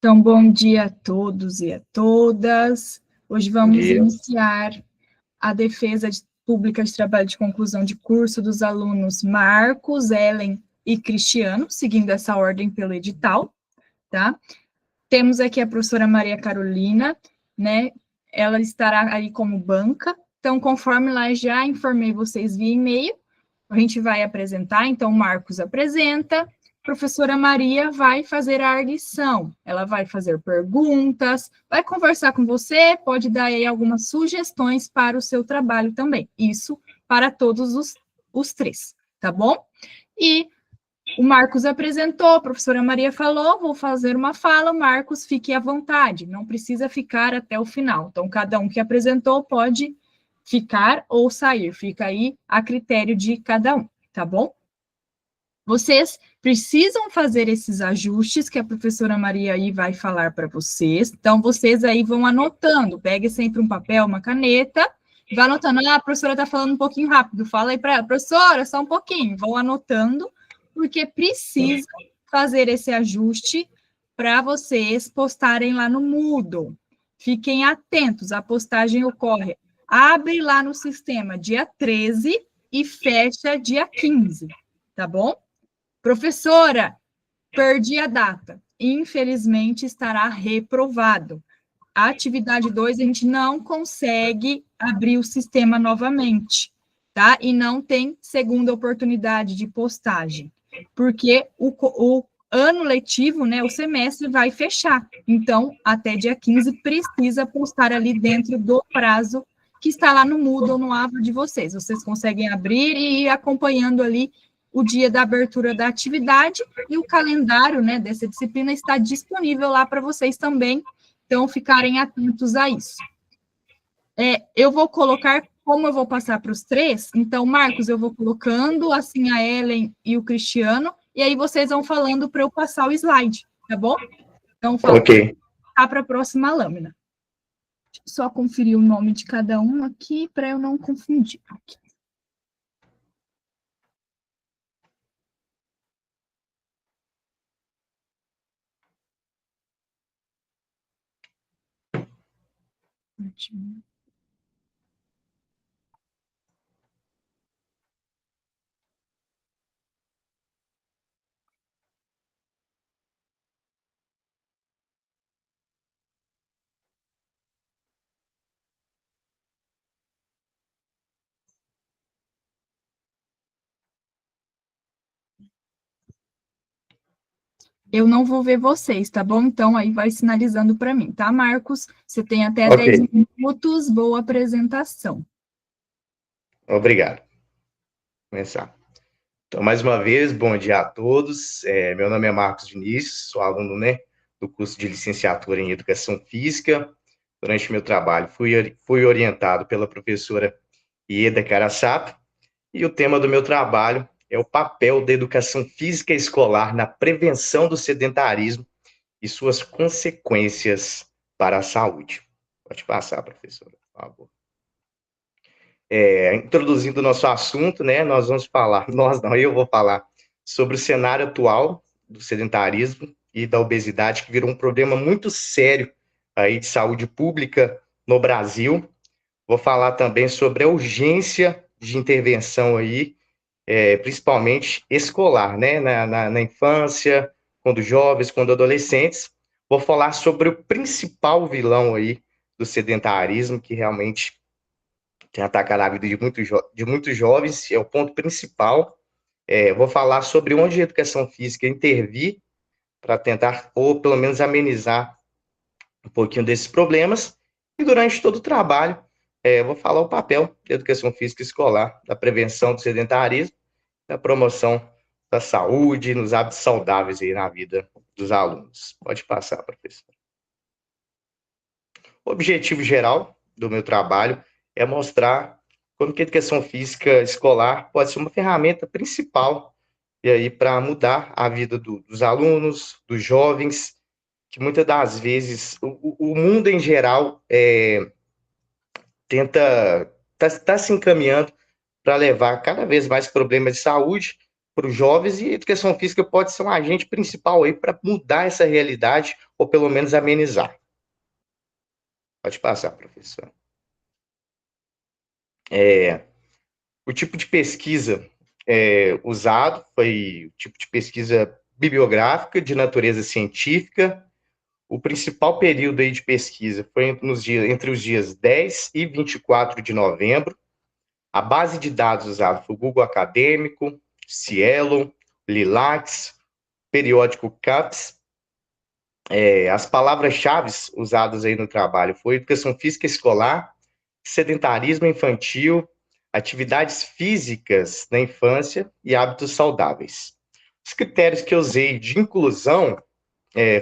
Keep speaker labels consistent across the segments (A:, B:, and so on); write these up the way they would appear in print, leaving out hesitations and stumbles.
A: Então, bom dia a todos e a todas. Hoje vamos iniciar a defesa pública de trabalho de conclusão de curso dos alunos Marcos, Ellen e Cristiano, seguindo essa ordem pelo edital, tá? Temos aqui a professora Maria Carolina, né? Ela estará aí como banca. Então, conforme lá já informei vocês via e-mail, a gente vai apresentar. Então, Marcos apresenta, professora Maria vai fazer a arguição, ela vai fazer perguntas, vai conversar com você, pode dar aí algumas sugestões para o seu trabalho também, isso para todos os três, tá bom? E o Marcos apresentou, a professora Maria falou, vou fazer uma fala, Marcos, fique à vontade, não precisa ficar até o final, então cada um que apresentou pode ficar ou sair, fica aí a critério de cada um, tá bom? Vocês precisam fazer esses ajustes que a professora Maria aí vai falar para vocês, então vocês aí vão anotando, pegue sempre um papel, uma caneta, vai anotando, a professora está falando um pouquinho rápido, fala aí para ela, professora, só um pouquinho, vão anotando, porque precisa fazer esse ajuste para vocês postarem lá no Moodle. Fiquem atentos, a postagem ocorre, abre lá no sistema dia 13 e fecha dia 15, tá bom? Professora, perdi a data. Infelizmente, estará reprovado. A atividade 2, a gente não consegue abrir o sistema novamente, tá? E não tem segunda oportunidade de postagem, porque o ano letivo, né, o semestre vai fechar. Então, até dia 15, precisa postar ali dentro do prazo que está lá no Moodle, no Ava de vocês. Vocês conseguem abrir e ir acompanhando ali o dia da abertura da atividade e o calendário, né, dessa disciplina está disponível lá para vocês também, então ficarem atentos a isso. Eu vou colocar, como eu vou passar para os três, então, Marcos, eu vou colocando, assim, a Ellen e o Cristiano, e aí vocês vão falando para eu passar o slide, tá bom? Então, ok. Tá para a próxima lâmina. Deixa eu só conferir o nome de cada um aqui, para eu não confundir. Aqui. Eu não vou ver vocês, tá bom? Então, aí vai sinalizando para mim, tá, Marcos? Você tem até 10 minutos, boa apresentação.
B: Obrigado. Vou começar. Então, mais uma vez, bom dia a todos. Meu nome é Marcos Vinícius, sou aluno, né, do curso de licenciatura em Educação Física. Durante meu trabalho, fui orientado pela professora Ieda Caraçap, e o tema do meu trabalho é o papel da educação física escolar na prevenção do sedentarismo e suas consequências para a saúde. Pode passar, professora, por favor. Introduzindo o nosso assunto, né, eu vou falar sobre o cenário atual do sedentarismo e da obesidade, que virou um problema muito sério aí de saúde pública no Brasil. Vou falar também sobre a urgência de intervenção aí, principalmente escolar, né, na infância, quando jovens, quando adolescentes. Vou falar sobre o principal vilão aí do sedentarismo, que realmente tem atacado a vida de muitos jovens, é o ponto principal. Vou falar sobre onde a educação física intervir para tentar, ou pelo menos amenizar um pouquinho desses problemas. E durante todo o trabalho, vou falar o papel da educação física escolar, da prevenção do sedentarismo, da promoção da saúde, nos hábitos saudáveis aí na vida dos alunos. Pode passar, professor. O objetivo geral do meu trabalho é mostrar como que a educação física escolar pode ser uma ferramenta principal e aí para mudar a vida dos alunos, dos jovens, que muitas das vezes o mundo em geral está se encaminhando para levar cada vez mais problemas de saúde, para os jovens, e a educação física pode ser um agente principal aí para mudar essa realidade, ou pelo menos amenizar. Pode passar, professor. O tipo de pesquisa usado foi o tipo de pesquisa bibliográfica de natureza científica. O principal período aí de pesquisa foi entre os dias 10 e 24 de novembro. A base de dados usada foi o Google Acadêmico, Cielo, Lilacs, periódico CAPES. As palavras-chave usadas aí no trabalho foi educação física escolar, sedentarismo infantil, atividades físicas na infância e hábitos saudáveis. Os critérios que eu usei de inclusão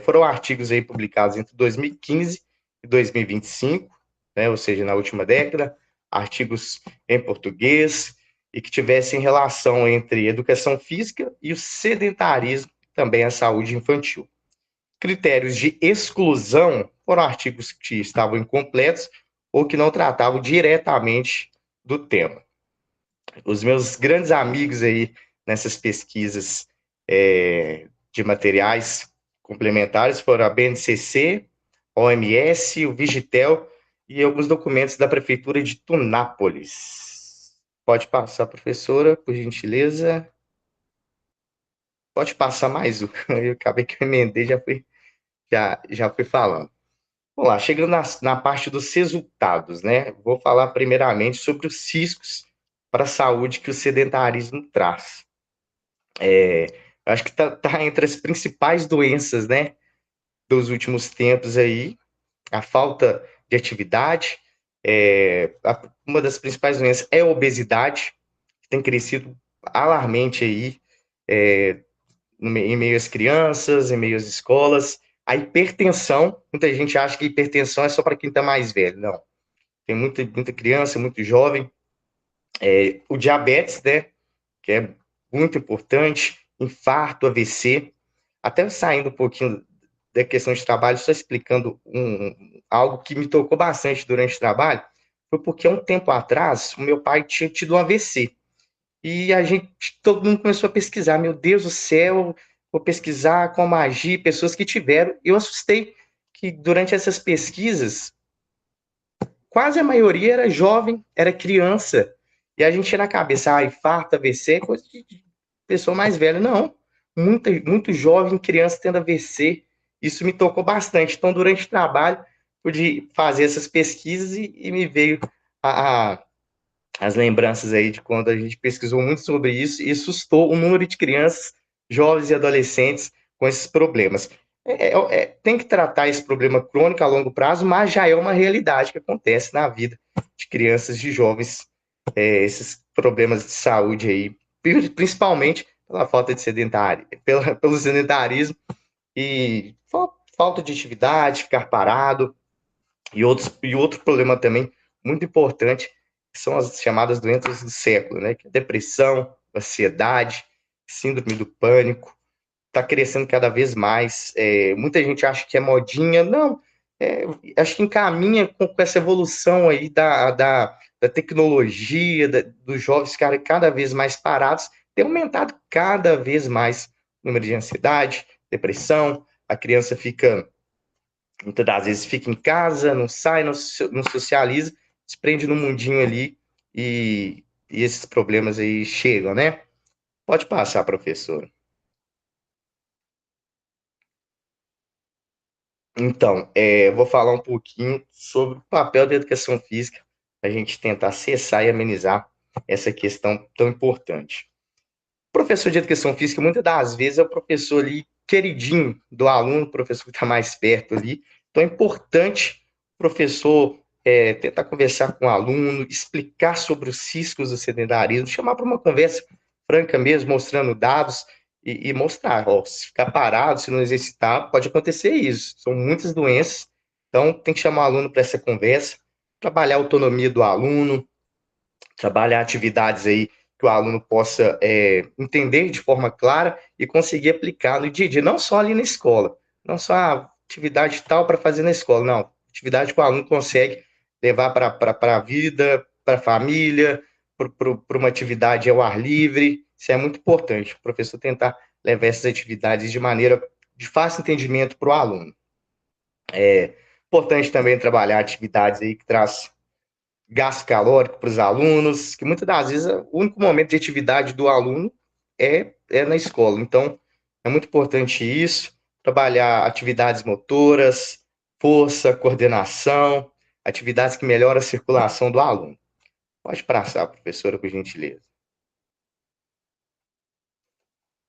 B: foram artigos aí publicados entre 2015 e 2025, né, ou seja, na última década, artigos em português e que tivessem relação entre educação física e o sedentarismo, também a saúde infantil. Critérios de exclusão foram artigos que estavam incompletos ou que não tratavam diretamente do tema. Os meus grandes amigos aí nessas pesquisas de materiais complementares foram a BNCC, OMS, o Vigitel e alguns documentos da Prefeitura de Tunápolis. Pode passar, professora, por gentileza. Pode passar mais um. Eu acabei que eu emendei, já fui falando. Vamos lá, chegando na parte dos resultados, né? Vou falar primeiramente sobre os riscos para a saúde que o sedentarismo traz. Acho que tá entre as principais doenças, né, dos últimos tempos aí, a falta de atividade. Uma das principais doenças é a obesidade, que tem crescido alarmente aí em meio às crianças, em meio às escolas. A hipertensão, muita gente acha que hipertensão é só para quem está mais velho. Não. Tem muita criança, muito jovem. O diabetes, né, que é muito importante, infarto, AVC. Até saindo um pouquinho da questão de trabalho, só explicando algo que me tocou bastante durante o trabalho, foi porque há um tempo atrás, o meu pai tinha tido um AVC. E todo mundo começou a pesquisar. Meu Deus do céu, vou pesquisar como agir, pessoas que tiveram. Eu assustei que durante essas pesquisas, quase a maioria era jovem, era criança. E a gente tinha na cabeça, infarto, AVC, coisa de pessoa mais velha. Não, muito jovem, criança tendo AVC. Isso me tocou bastante. Então, durante o trabalho, pude fazer essas pesquisas e me veio as lembranças aí de quando a gente pesquisou muito sobre isso e assustou o número de crianças, jovens e adolescentes com esses problemas. Tem que tratar esse problema crônico a longo prazo, mas já é uma realidade que acontece na vida de crianças e de jovens, esses problemas de saúde aí, principalmente pela falta de pelo sedentarismo e falta de atividade, ficar parado, e outro problema também muito importante são as chamadas doenças do século, né? Que é depressão, ansiedade, síndrome do pânico, está crescendo cada vez mais. Muita gente acha que é modinha, não. Acho que encaminha com essa evolução aí da tecnologia, dos jovens ficarem cada vez mais parados, tem aumentado cada vez mais o número de ansiedade, depressão, a criança muitas das vezes fica em casa, não sai, não socializa, se prende no mundinho ali e esses problemas aí chegam, né? Pode passar, professor. Então, vou falar um pouquinho sobre o papel da educação física, a gente tentar acessar e amenizar essa questão tão importante. O professor de educação física, muitas das vezes, é o professor ali queridinho do aluno, o professor que está mais perto ali. Então, é importante o professor tentar conversar com o aluno, explicar sobre os riscos do sedentarismo, chamar para uma conversa franca mesmo, mostrando dados e mostrar, se ficar parado, se não exercitar, pode acontecer isso. São muitas doenças, então tem que chamar o aluno para essa conversa, trabalhar a autonomia do aluno, trabalhar atividades aí que o aluno possa entender de forma clara e conseguir aplicar no dia a dia, não só ali na escola, não só atividade tal para fazer na escola, não, atividade que o aluno consegue levar para a vida, para a família, para uma atividade ao ar livre, Isso é muito importante, o professor tentar levar essas atividades de maneira de fácil entendimento para o aluno. É importante também trabalhar atividades aí que traz gasto calórico para os alunos, que muitas das vezes o único momento de atividade do aluno é na escola. Então, é muito importante isso, trabalhar atividades motoras, força, coordenação, atividades que melhoram a circulação do aluno. Pode passar, professora, por gentileza.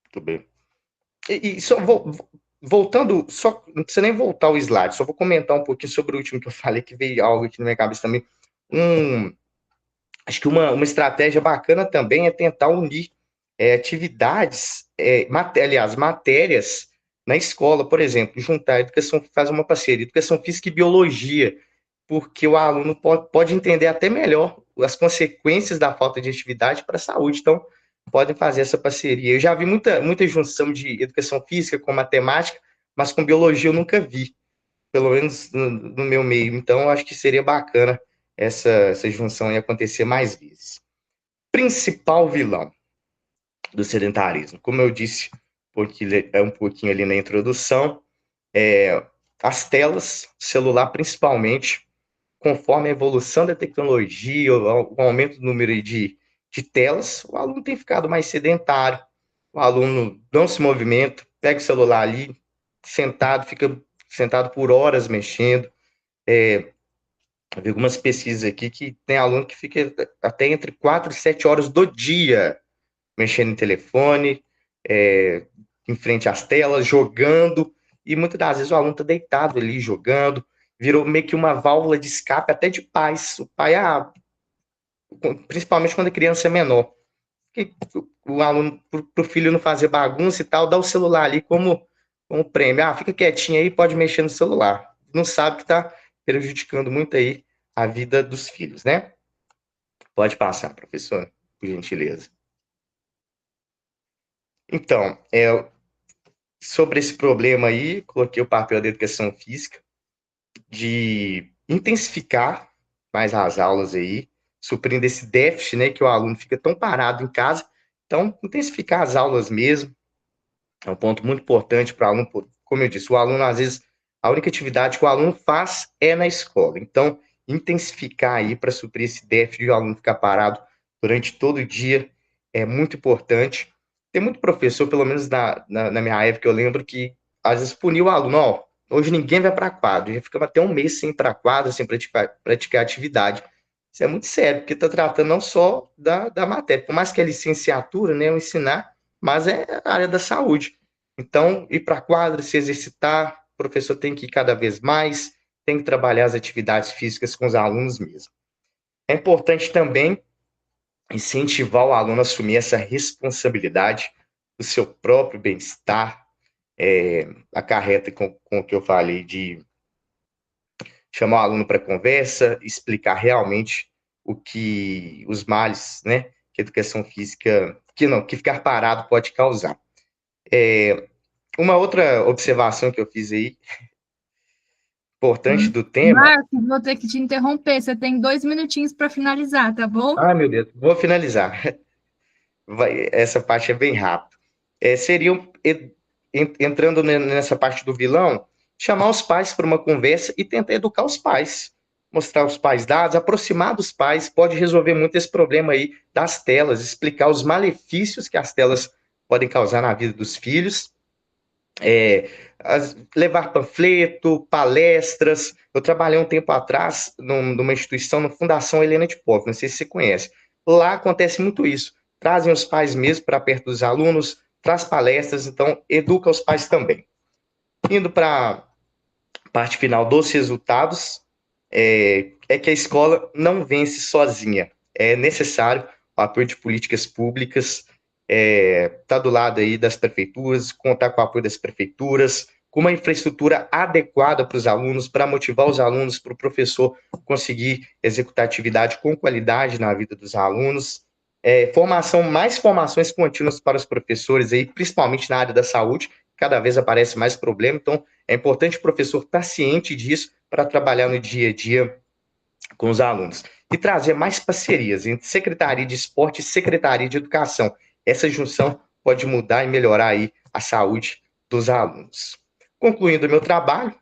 B: Muito bem. E só voltando, só não precisa nem voltar o slide, só vou comentar um pouquinho sobre o último que eu falei, que veio algo aqui na minha cabeça também. Acho que uma estratégia bacana também é tentar unir atividades, matérias na escola, por exemplo, juntar a educação, faz uma parceria, educação física e biologia, porque o aluno pode entender até melhor as consequências da falta de atividade para a saúde. Então, podem fazer essa parceria. Eu já vi muita junção de educação física com matemática, mas com biologia eu nunca vi, pelo menos no meu meio. Então, acho que seria bacana essa junção aí acontecer mais vezes. Principal vilão do sedentarismo, como eu disse um pouquinho ali na introdução, as telas, celular principalmente, conforme a evolução da tecnologia, o aumento do número de telas, o aluno tem ficado mais sedentário, o aluno não se movimenta, pega o celular ali, sentado, fica sentado por horas mexendo. Eu vi algumas pesquisas aqui que tem aluno que fica até entre 4 e 7 horas do dia mexendo em telefone, em frente às telas, jogando, e muitas das vezes o aluno está deitado ali jogando, virou meio que uma válvula de escape até de pais. O pai, principalmente quando a criança é menor, que o aluno, para o filho não fazer bagunça e tal, dá o celular ali como prêmio. Fica quietinho aí, pode mexer no celular. Não sabe que está prejudicando muito aí a vida dos filhos, né? Pode passar, professor, por gentileza. Então, sobre esse problema aí, coloquei o papel da educação física, de intensificar mais as aulas aí, suprindo esse déficit, né, que o aluno fica tão parado em casa. Então, intensificar as aulas mesmo, é um ponto muito importante para o aluno. Como eu disse, o aluno, às vezes, a única atividade que o aluno faz é na escola. Então, intensificar aí para suprir esse déficit de o aluno ficar parado durante todo o dia é muito importante. Tem muito professor, pelo menos na minha época, eu lembro que às vezes punia o aluno, hoje ninguém vai para a quadra, já ficava até um mês sem ir para a quadra, sem praticar atividade. Isso é muito sério, porque está tratando não só da matéria, por mais que é licenciatura, né, eu ensinar, mas é a área da saúde. Então, ir para a quadra, se exercitar, o professor tem que ir cada vez mais, tem que trabalhar as atividades físicas com os alunos mesmo. É importante também incentivar o aluno a assumir essa responsabilidade do seu próprio bem-estar, acarreta com o que eu falei de chamar o aluno para conversa, explicar realmente os males, né, que a educação física, que ficar parado pode causar. Uma outra observação que eu fiz aí, importante do tema...
A: Marcos, vou ter que te interromper, você tem 2 minutinhos para finalizar, tá bom?
B: Meu Deus, vou finalizar. Essa parte é bem rápida. Seriam, entrando nessa parte do vilão, chamar os pais para uma conversa e tentar educar os pais. Mostrar aos pais dados, aproximar dos pais, pode resolver muito esse problema aí das telas, explicar os malefícios que as telas podem causar na vida dos filhos, levar panfleto, palestras. Eu trabalhei um tempo atrás numa instituição, na Fundação Helena de Posse, não sei se você conhece. Lá acontece muito isso. Trazem os pais mesmo para perto dos alunos, traz palestras, então educa os pais também. Indo para a parte final dos resultados, que a escola não vence sozinha. É necessário o apoio de políticas públicas, tá do lado aí das prefeituras, contar com o apoio das prefeituras, com uma infraestrutura adequada para os alunos, para motivar os alunos, para o professor conseguir executar atividade com qualidade na vida dos alunos, mais formações contínuas para os professores aí, principalmente na área da saúde, cada vez aparece mais problema, então é importante o professor estar ciente disso para trabalhar no dia a dia com os alunos. E trazer mais parcerias entre Secretaria de Esporte e Secretaria de Educação. essa junção pode mudar e melhorar aí a saúde dos alunos. Concluindo o meu trabalho,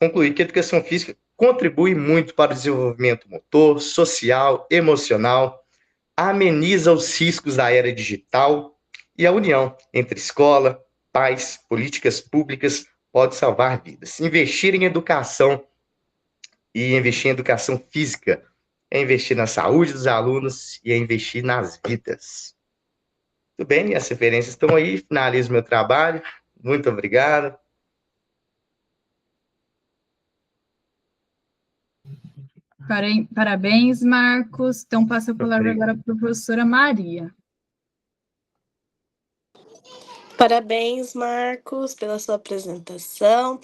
B: concluí que a educação física contribui muito para o desenvolvimento motor, social, emocional, ameniza os riscos da era digital e a união entre escola, pais, políticas públicas pode salvar vidas. Investir em educação física é investir na saúde dos alunos e é investir nas vidas. Tudo bem, as referências estão aí, finalizo meu trabalho. Muito obrigado.
A: Parabéns, Marcos. Então, passo a palavra agora para a professora Maria.
C: Parabéns, Marcos, pela sua apresentação.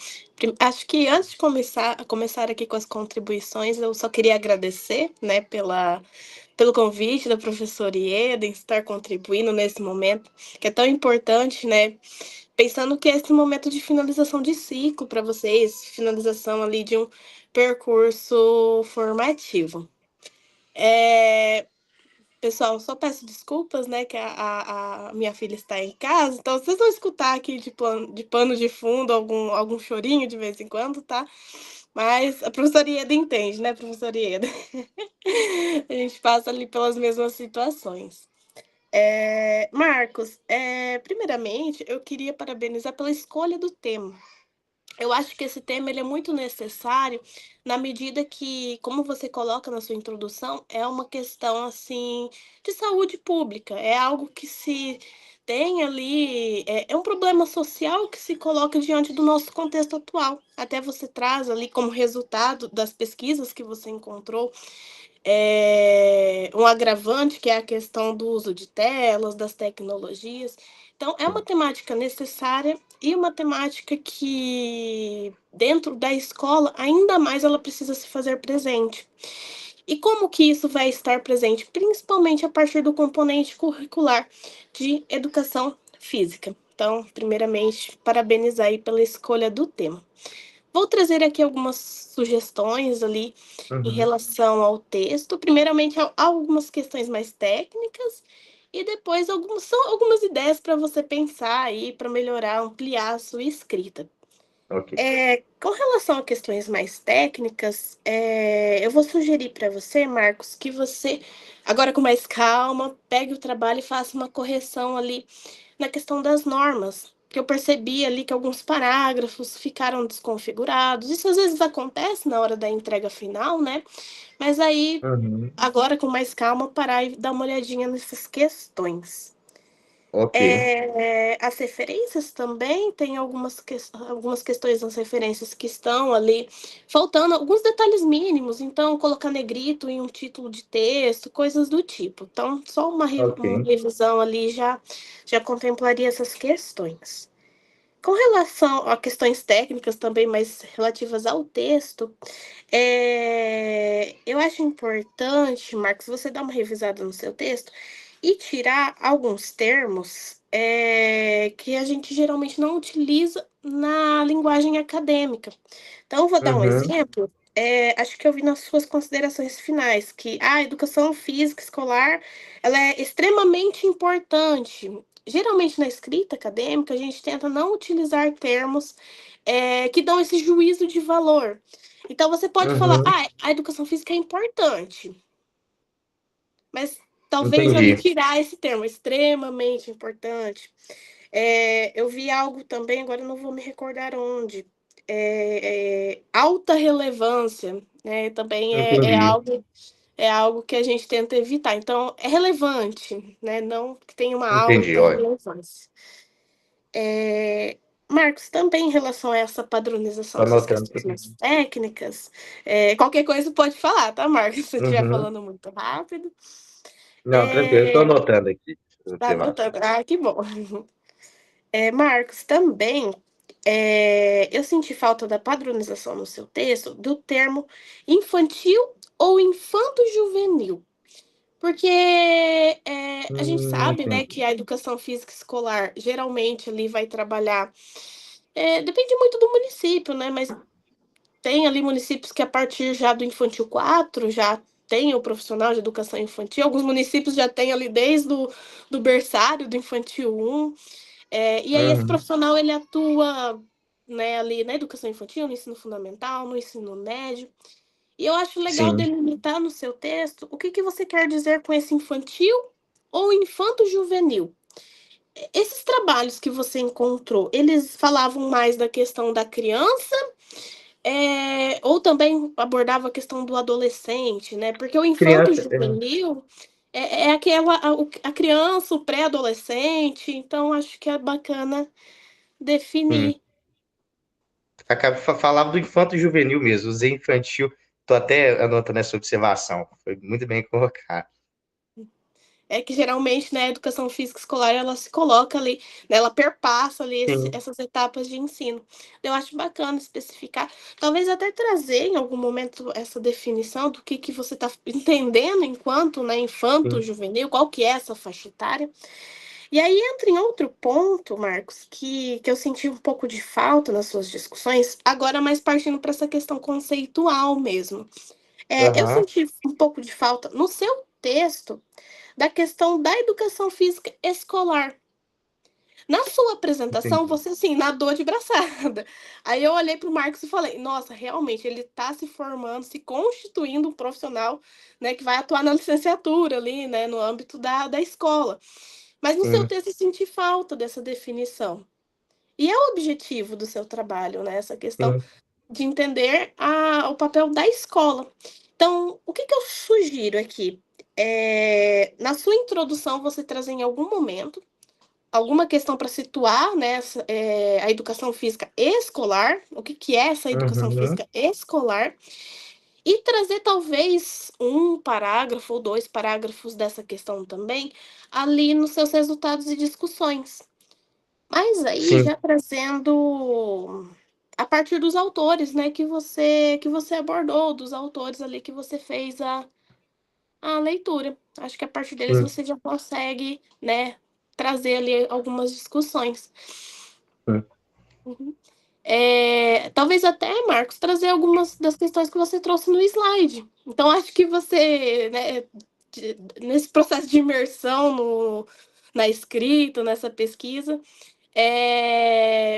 C: Acho que antes de começar aqui com as contribuições, eu só queria agradecer, né, pelo convite da professora Ieda em estar contribuindo nesse momento, que é tão importante, né? Pensando que é esse momento de finalização de ciclo para vocês, finalização ali de um percurso formativo. Pessoal, só peço desculpas, né, que a minha filha está em casa, então vocês vão escutar aqui de pano de fundo algum chorinho de vez em quando, tá? Mas a professora Ieda entende, né, professora Ieda? A gente passa ali pelas mesmas situações. Marcos, primeiramente, eu queria parabenizar pela escolha do tema. Eu acho que esse tema ele é muito necessário na medida que, como você coloca na sua introdução, é uma questão assim de saúde pública, é algo que se tem ali, é um problema social que se coloca diante do nosso contexto atual. Até você traz ali como resultado das pesquisas que você encontrou um agravante, que é a questão do uso de telas, das tecnologias. Então, é uma temática necessária e uma temática que, dentro da escola, ainda mais ela precisa se fazer presente. E como que isso vai estar presente? Principalmente a partir do componente curricular de educação física. Então, primeiramente, parabenizar aí pela escolha do tema. Vou trazer aqui algumas sugestões ali em relação ao texto. Primeiramente, algumas questões mais técnicas e depois algumas ideias para você pensar aí para melhorar, ampliar a sua escrita.
B: Okay.
C: Com relação a questões mais técnicas, eu vou sugerir para você, Marcos, que você, agora com mais calma, pegue o trabalho e faça uma correção ali na questão das normas, que eu percebi ali que alguns parágrafos ficaram desconfigurados. Isso às vezes acontece na hora da entrega final, né? Mas aí, agora com mais calma, parar e dar uma olhadinha nessas questões. As referências também tem algumas questões nas referências que estão ali faltando alguns detalhes mínimos, então colocar negrito em um título de texto, coisas do tipo. Então, só uma revisão ali já contemplaria essas questões. Com relação a questões técnicas também mais relativas ao texto, eu acho importante, Marcos, você dar uma revisada no seu texto e tirar alguns termos que a gente geralmente não utiliza na linguagem acadêmica. Então, vou dar um exemplo. Acho que eu vi nas suas considerações finais que a educação física escolar ela é extremamente importante. Geralmente, na escrita acadêmica, a gente tenta não utilizar termos que dão esse juízo de valor. Então, você pode falar, a educação física é importante, mas talvez ali tirar esse termo, extremamente importante. Eu vi algo também, agora eu não vou me recordar onde. Alta relevância, né? Também é algo que a gente tenta evitar. Então, é relevante, né? Não que tenha uma alta relevância. Marcos, também em relação a essa padronização dessas questões mais técnicas, qualquer coisa pode falar, tá, Marcos? Se eu estiver falando muito rápido.
B: Não, tranquilo, estou anotando aqui.
C: Tá anotando. Ah, que bom. Marcos, também eu senti falta da padronização no seu texto do termo infantil ou infanto-juvenil. Porque a gente sabe, né, que a educação física escolar geralmente ali vai trabalhar. Depende muito do município, né? Mas tem ali municípios que a partir já do infantil 4 já tem o profissional de educação infantil, alguns municípios já têm ali desde do berçário, do infantil 1, e aí esse profissional ele atua, né, ali na educação infantil, no ensino fundamental, no ensino médio, e eu acho legal
B: Sim.
C: delimitar no seu texto o que, que você quer dizer com esse infantil ou infanto-juvenil. Esses trabalhos que você encontrou, eles falavam mais da questão da criança, ou também abordava a questão do adolescente, né? Porque o
B: Criança,
C: infanto-juvenil é aquela a criança, o pré-adolescente, então acho que é bacana
B: sim.
C: definir.
B: Falava do infanto juvenil mesmo, usei infantil, tô até anotando essa observação, foi muito bem colocado.
C: É que geralmente, né, a educação física escolar, ela se coloca ali, né, ela perpassa ali
B: Sim.
C: essas etapas de ensino. Eu acho bacana especificar, talvez até trazer em algum momento essa definição do que você está entendendo enquanto, né, infanto,
B: Sim.
C: juvenil, qual que é essa faixa etária. E aí entra em outro ponto, Marcos, que eu senti um pouco de falta nas suas discussões, agora mais partindo para essa questão conceitual mesmo. Eu
B: Aham.
C: senti um pouco de falta no seu texto da questão da educação física escolar. Na sua apresentação,
B: Entendi.
C: você assim, nadou de braçada. Aí eu olhei para o Marcos e falei, nossa, realmente, ele está se formando, se constituindo um profissional, né, que vai atuar na licenciatura ali, né, no âmbito da escola. Mas no seu
B: Sim.
C: texto eu senti falta dessa definição. E é o objetivo do seu trabalho, né, essa questão
B: Sim.
C: de entender o papel da escola. Então, o que eu sugiro aqui? Na sua introdução, você trazer em algum momento alguma questão para situar, né, a educação física escolar, o que é essa educação
B: Uhum.
C: física escolar, e trazer talvez um parágrafo ou 2 parágrafos dessa questão também, ali nos seus resultados e discussões. Mas aí
B: Sim.
C: já trazendo a partir dos autores, né, que você abordou, dos autores ali que você fez a leitura. Acho que a partir deles
B: Sim.
C: você já consegue, né, trazer ali algumas discussões.
B: Sim.
C: Uhum. Talvez até, Marcos, trazer algumas das questões que você trouxe no slide. Então, acho que você, né, nesse processo de imersão na escrita, nessa pesquisa,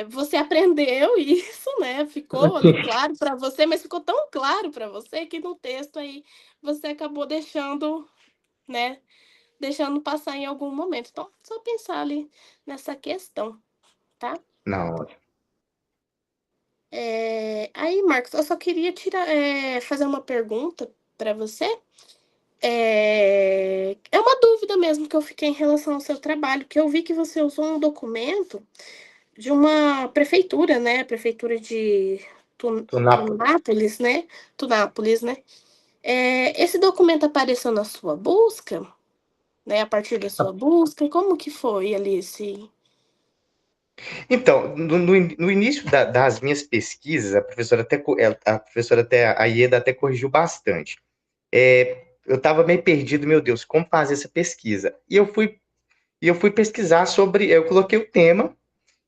C: você aprendeu isso, né? Ficou ali claro para você, mas ficou tão claro para você que no texto aí você acabou deixando, né? Deixando passar em algum momento. Então, só pensar ali nessa questão, tá?
B: Não.
C: Aí, Marcos, eu só queria fazer uma pergunta para você. É uma dúvida mesmo que eu fiquei em relação ao seu trabalho, que eu vi que você usou um documento de uma prefeitura, né? Prefeitura de
B: Tunápolis.
C: Tunápolis, né? Tunápolis, né? Esse documento apareceu na sua busca, né? A partir da sua busca, como que foi ali esse?
B: Então, no início das minhas pesquisas, a professora até, a Ieda até corrigiu bastante. Eu estava meio perdido, meu Deus, como fazer essa pesquisa? E eu fui pesquisar sobre, eu coloquei o tema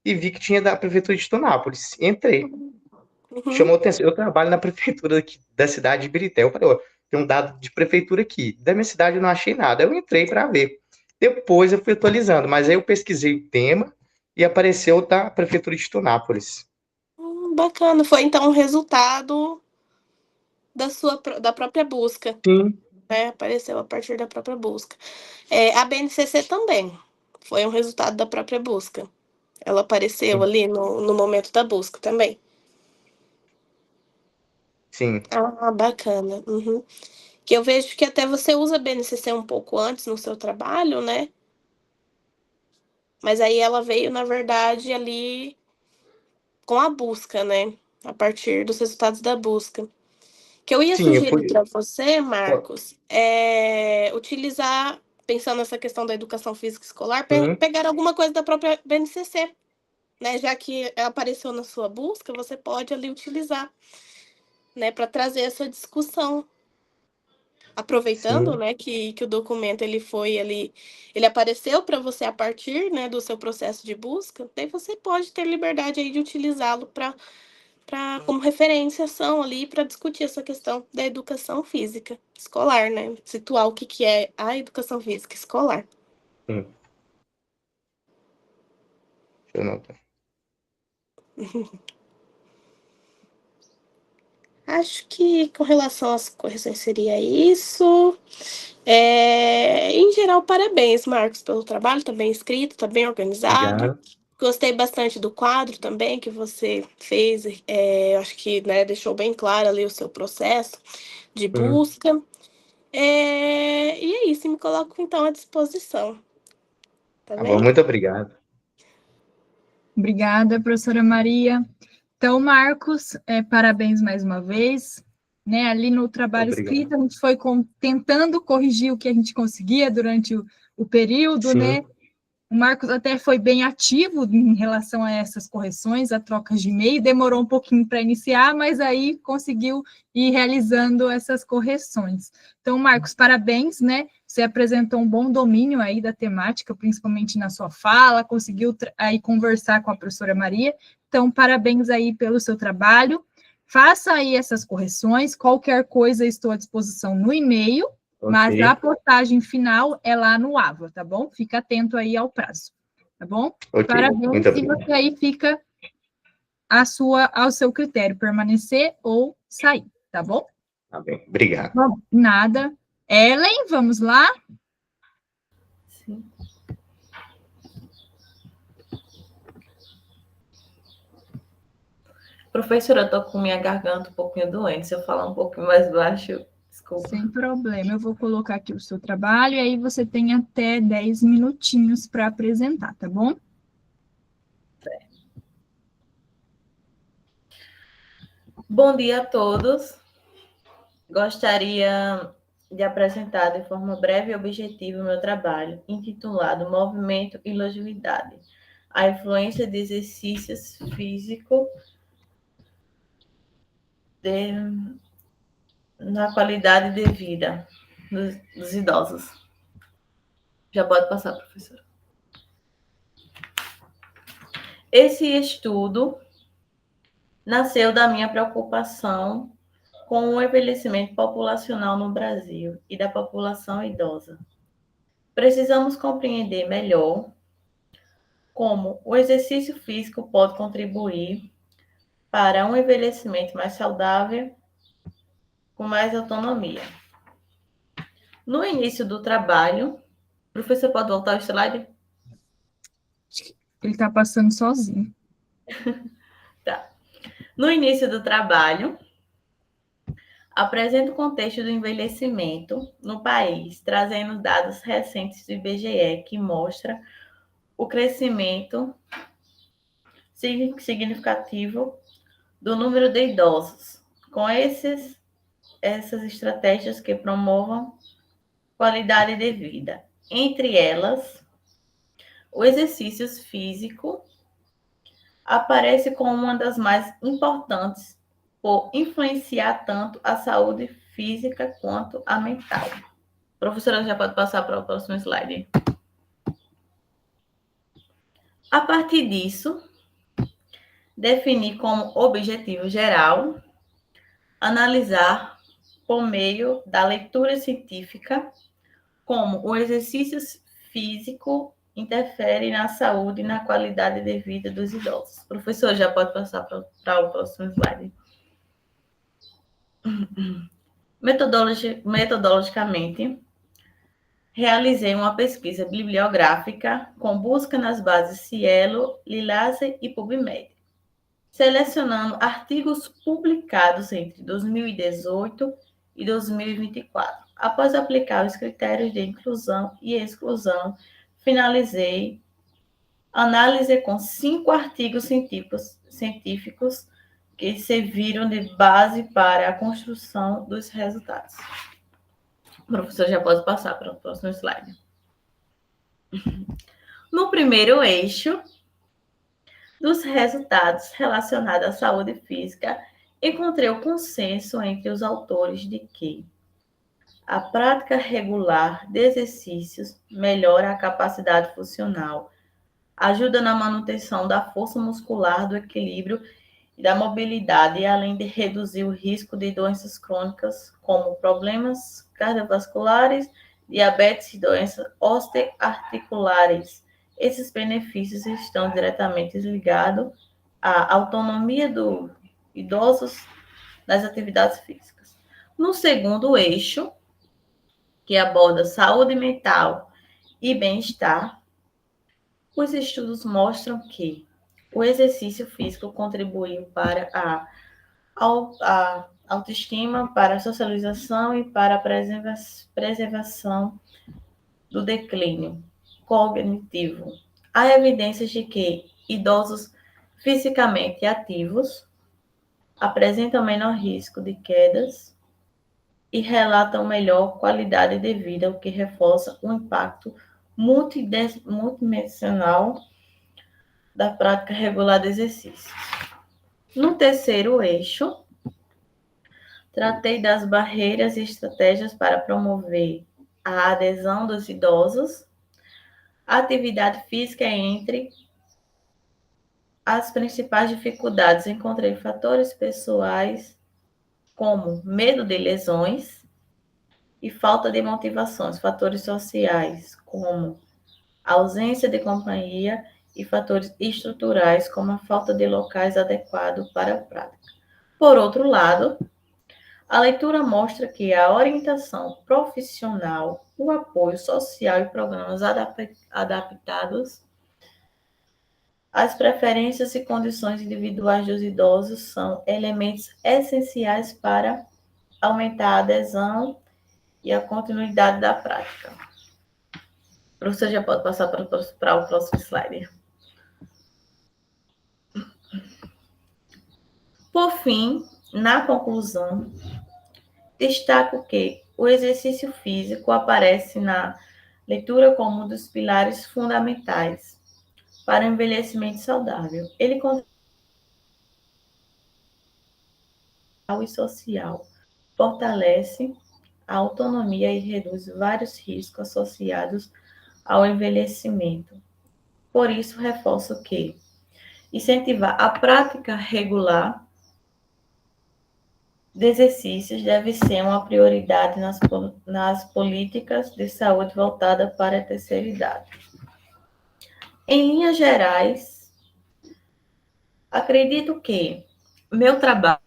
B: e vi que tinha da prefeitura de Tunápolis. Entrei.
C: Uhum.
B: Chamou atenção. Eu trabalho na prefeitura aqui, da cidade de Ibirité. Eu falei, ó, tem um dado de prefeitura aqui. Da minha cidade eu não achei nada. Eu entrei para ver. Depois eu fui atualizando, mas aí eu pesquisei o tema e apareceu da prefeitura de Tunápolis.
C: Bacana. Foi então um resultado da própria busca,
B: Sim,
C: né? Apareceu a partir da própria busca. A BNCC também foi um resultado da própria busca. Ela apareceu
B: sim,
C: ali no momento da busca também.
B: sim,
C: Ah, bacana. Uhum. Que eu vejo que até você usa a BNCC um pouco antes no seu trabalho, né? Mas aí ela veio, na verdade, ali com a busca, né? A partir dos resultados da busca. Que eu ia
B: sim, eu
C: sugerir
B: fui.
C: para você, Marcos, utilizar, pensando nessa questão da educação física escolar,
B: Sim,
C: pegar alguma coisa da própria BNCC, né? Já que apareceu na sua busca, você pode ali utilizar, né? Para trazer essa discussão. Aproveitando,
B: sim,
C: né, que o documento ele apareceu para você a partir, né, do seu processo de busca, daí você pode ter liberdade aí de utilizá-lo para como referenciação ali para discutir essa questão da educação física escolar, né? Situar o que é a educação física escolar.
B: Deixa eu anotar.
C: Acho que com relação às correções seria isso. Em geral, parabéns, Marcos, pelo trabalho. Tá bem escrito, tá bem organizado.
B: Obrigado.
C: Gostei bastante do quadro também que você fez. Acho que, né, deixou bem claro ali o seu processo de busca. E é isso, me coloco então à disposição. Tá bem?
B: Bom, muito obrigado.
A: Obrigada, professora Maria. Então, Marcos, parabéns mais uma vez. Né, ali no trabalho escrito, a gente foi tentando corrigir o que a gente conseguia durante o período,
B: Sim.
A: né? O Marcos até foi bem ativo em relação a essas correções, a trocas de e-mail, demorou um pouquinho para iniciar, mas aí conseguiu ir realizando essas correções. Então, Marcos, parabéns, né? Você apresentou um bom domínio aí da temática, principalmente na sua fala, conseguiu aí conversar com a professora Maria. Então, parabéns aí pelo seu trabalho. Faça aí essas correções, qualquer coisa estou à disposição no e-mail, mas a postagem final é lá no AVA, tá bom? Fica atento aí ao prazo, tá bom? Parabéns, e você aí fica ao seu critério, permanecer ou sair, tá bom?
B: Tá bem, obrigado.
A: Bom, nada. Ellen, vamos lá?
D: Sim. Professora, eu tô com minha garganta um pouquinho doente. Se eu falar um pouquinho mais baixo, desculpa.
A: Sem problema. Eu vou colocar aqui o seu trabalho e aí você tem até 10 minutinhos para apresentar, tá bom?
D: Bom dia a todos. Gostaria de apresentar de forma breve e objetiva o meu trabalho, intitulado Movimento e Longevidade, a influência de exercícios físicos na qualidade de vida dos idosos. Já pode passar, professora. Esse estudo nasceu da minha preocupação com o envelhecimento populacional no Brasil e da população idosa. Precisamos compreender melhor como o exercício físico pode contribuir para um envelhecimento mais saudável, com mais autonomia. No início do trabalho, professor, pode voltar ao slide?
A: Ele está passando sozinho.
D: Tá. No início do trabalho, apresenta o contexto do envelhecimento no país, trazendo dados recentes do IBGE que mostra o crescimento significativo do número de idosos, com essas estratégias que promovam qualidade de vida. Entre elas, o exercício físico aparece como uma das mais importantes por influenciar tanto a saúde física quanto a mental. Professora, já pode passar para o próximo slide. A partir disso, definir como objetivo geral analisar por meio da leitura científica como o exercício físico interfere na saúde e na qualidade de vida dos idosos. Professor, já pode passar para o próximo slide. Metodologicamente, realizei uma pesquisa bibliográfica com busca nas bases Cielo, Lilase e PubMed, selecionando artigos publicados entre 2018 e 2024. Após aplicar os critérios de inclusão e exclusão, finalizei análise com 5 artigos científicos que serviram de base para a construção dos resultados. O professor já pode passar para o próximo slide. No primeiro eixo dos resultados relacionados à saúde física, encontrei o consenso entre os autores de que a prática regular de exercícios melhora a capacidade funcional, ajuda na manutenção da força muscular, do equilíbrio e da mobilidade, além de reduzir o risco de doenças crônicas, como problemas cardiovasculares, diabetes e doenças osteoarticulares. Esses benefícios estão diretamente ligados à autonomia dos idosos nas atividades físicas. No segundo eixo, que aborda saúde mental e bem-estar, os estudos mostram que o exercício físico contribuiu para a autoestima, para a socialização e para a preservação do declínio cognitivo. Há evidências de que idosos fisicamente ativos apresentam menor risco de quedas e relatam melhor qualidade de vida, o que reforça o impacto multidimensional da prática regular de exercícios. No terceiro eixo, tratei das barreiras e estratégias para promover a adesão dos idosos. A atividade física é entre as principais dificuldades. Encontrei fatores pessoais como medo de lesões e falta de motivações, fatores sociais como ausência de companhia e fatores estruturais como a falta de locais adequados para a prática. Por outro lado, a leitura mostra que a orientação profissional, o apoio social e programas adaptados às preferências e condições individuais dos idosos são elementos essenciais para aumentar a adesão e a continuidade da prática. O professor já pode passar para o próximo slide. Por fim, na conclusão, destaco que o exercício físico aparece na leitura como um dos pilares fundamentais para o envelhecimento saudável. Ele contribui e social, fortalece a autonomia e reduz vários riscos associados ao envelhecimento. Por isso, reforço que incentivar a prática regular de exercícios deve ser uma prioridade nas políticas de saúde voltada para a terceira idade. Em linhas gerais, acredito que meu trabalho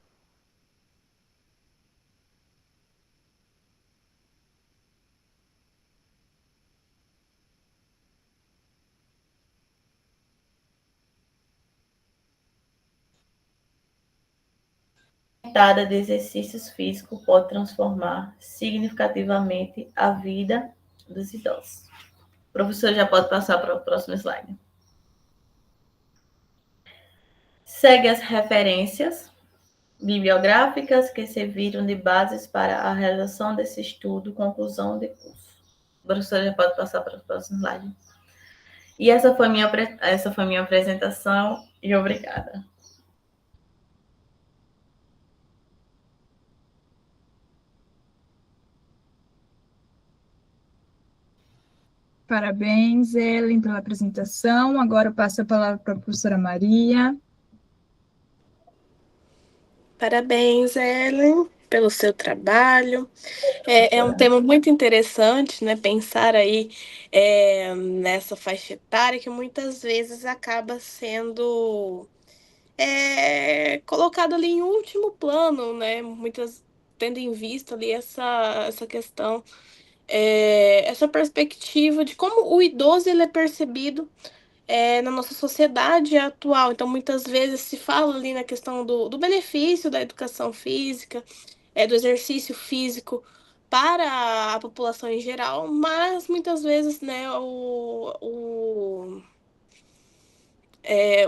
D: de exercícios físicos pode transformar significativamente a vida dos idosos. O professor já pode passar para o próximo slide. Segue as referências bibliográficas que serviram de bases para a realização desse estudo, conclusão de curso. O professor já pode passar para o próximo slide. E essa foi minha apresentação e obrigada.
A: Parabéns, Ellen, pela apresentação. Agora eu passo a palavra para a professora Maria.
C: Parabéns, Ellen, pelo seu trabalho. É um tema muito interessante, né? Pensar aí nessa faixa etária que muitas vezes acaba sendo colocado ali em último plano, né? Muitas tendo em vista ali essa questão, essa perspectiva de como o idoso ele é percebido na nossa sociedade atual. Então, muitas vezes se fala ali na questão do benefício da educação física, do exercício físico para a população em geral, mas muitas vezes, né,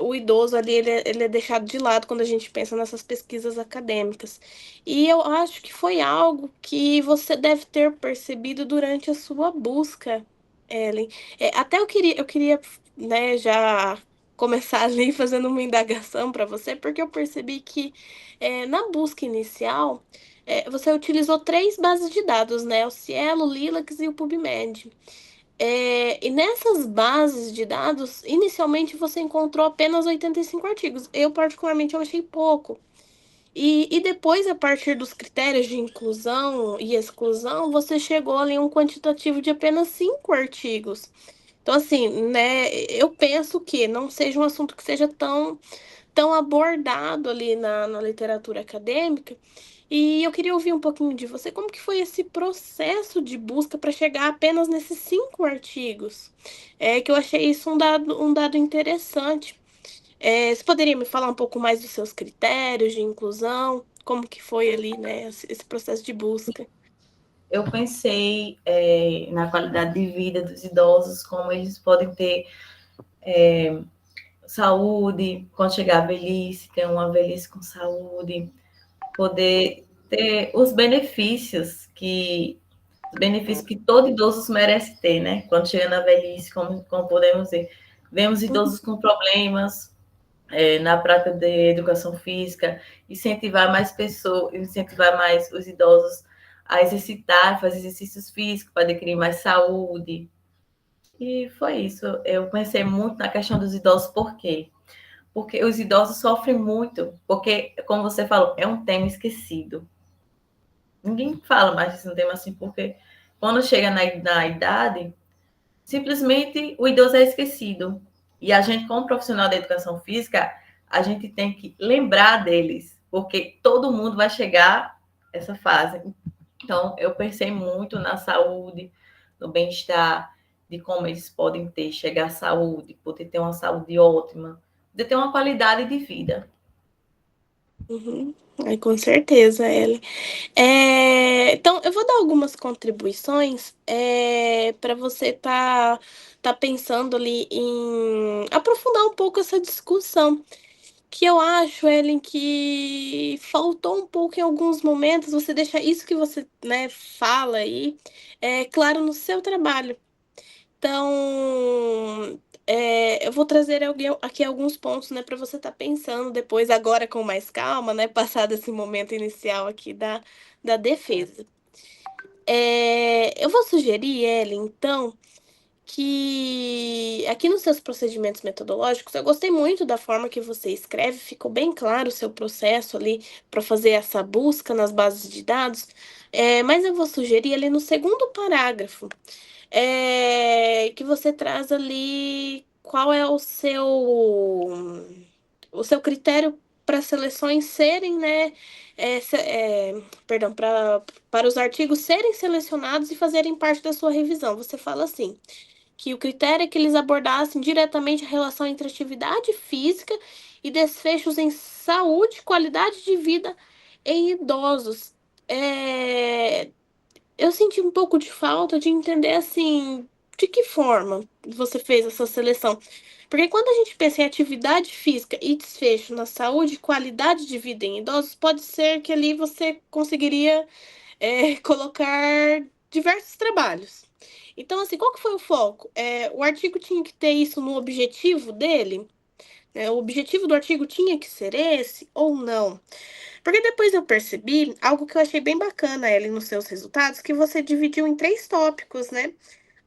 C: o idoso ali, ele é deixado de lado quando a gente pensa nessas pesquisas acadêmicas. E eu acho que foi algo que você deve ter percebido durante a sua busca, Ellen. Até eu queria, né, já começar ali fazendo uma indagação para você, porque eu percebi que na busca inicial, você utilizou 3 bases de dados, né? O Cielo, o Lilacs e o PubMed. E nessas bases de dados, inicialmente você encontrou apenas 85 artigos. Eu, particularmente, eu achei pouco. E depois, a partir dos critérios de inclusão e exclusão, você chegou ali a um quantitativo de apenas 5 artigos. Então, assim, né, eu penso que não seja um assunto que seja tão abordado ali na literatura acadêmica. E eu queria ouvir um pouquinho de você, como que foi esse processo de busca para chegar apenas nesses 5 artigos? Que eu achei isso um dado interessante. Você poderia me falar um pouco mais dos seus critérios de inclusão? Como que foi ali, né, esse processo de busca?
D: Eu pensei na qualidade de vida dos idosos, como eles podem ter saúde quando chegar a velhice, ter uma velhice com saúde, poder ter os benefícios que todo idoso merece ter, né? Quando chega na velhice, como podemos ver, vemos idosos com problemas na prática de educação física, incentivar mais os idosos a exercitar, fazer exercícios físicos para adquirir mais saúde. E foi isso. Eu pensei muito na questão dos idosos, por quê? Porque os idosos sofrem muito, porque, como você falou, é um tema esquecido. Ninguém fala mais desse tema assim, porque quando chega na idade, simplesmente o idoso é esquecido. E a gente, como profissional da educação física, a gente tem que lembrar deles, porque todo mundo vai chegar essa fase. Então, eu pensei muito na saúde, no bem-estar, de como eles podem chegar à saúde, poder ter uma saúde ótima, poder ter uma qualidade de vida.
C: Uhum. Com certeza, Ellen. Então, eu vou dar algumas contribuições para você tá pensando ali em aprofundar um pouco essa discussão. Que eu acho, Ellen, que faltou um pouco em alguns momentos você deixar isso que você, né, fala aí claro no seu trabalho. Então, eu vou trazer aqui alguns pontos, né, para você estar pensando depois, agora com mais calma, né, passado esse momento inicial aqui da defesa. Eu vou sugerir, Ellen, então, que aqui nos seus procedimentos metodológicos, eu gostei muito da forma que você escreve, ficou bem claro o seu processo ali para fazer essa busca nas bases de dados, mas eu vou sugerir ali no segundo parágrafo que você traz ali qual é o seu critério para seleções serem, né, perdão, para os artigos serem selecionados e fazerem parte da sua revisão. Você fala assim, que o critério é que eles abordassem diretamente a relação entre atividade física e desfechos em saúde e qualidade de vida em idosos. Eu senti um pouco de falta de entender, assim, de que forma você fez essa seleção. Porque quando a gente pensa em atividade física e desfecho na saúde e qualidade de vida em idosos, pode ser que ali você conseguiria colocar diversos trabalhos. Então, assim, qual que foi o foco? O artigo tinha que ter isso no objetivo dele? O objetivo do artigo tinha que ser esse ou não? Porque depois eu percebi algo que eu achei bem bacana, Ellen, nos seus resultados, que você dividiu em 3 tópicos, né?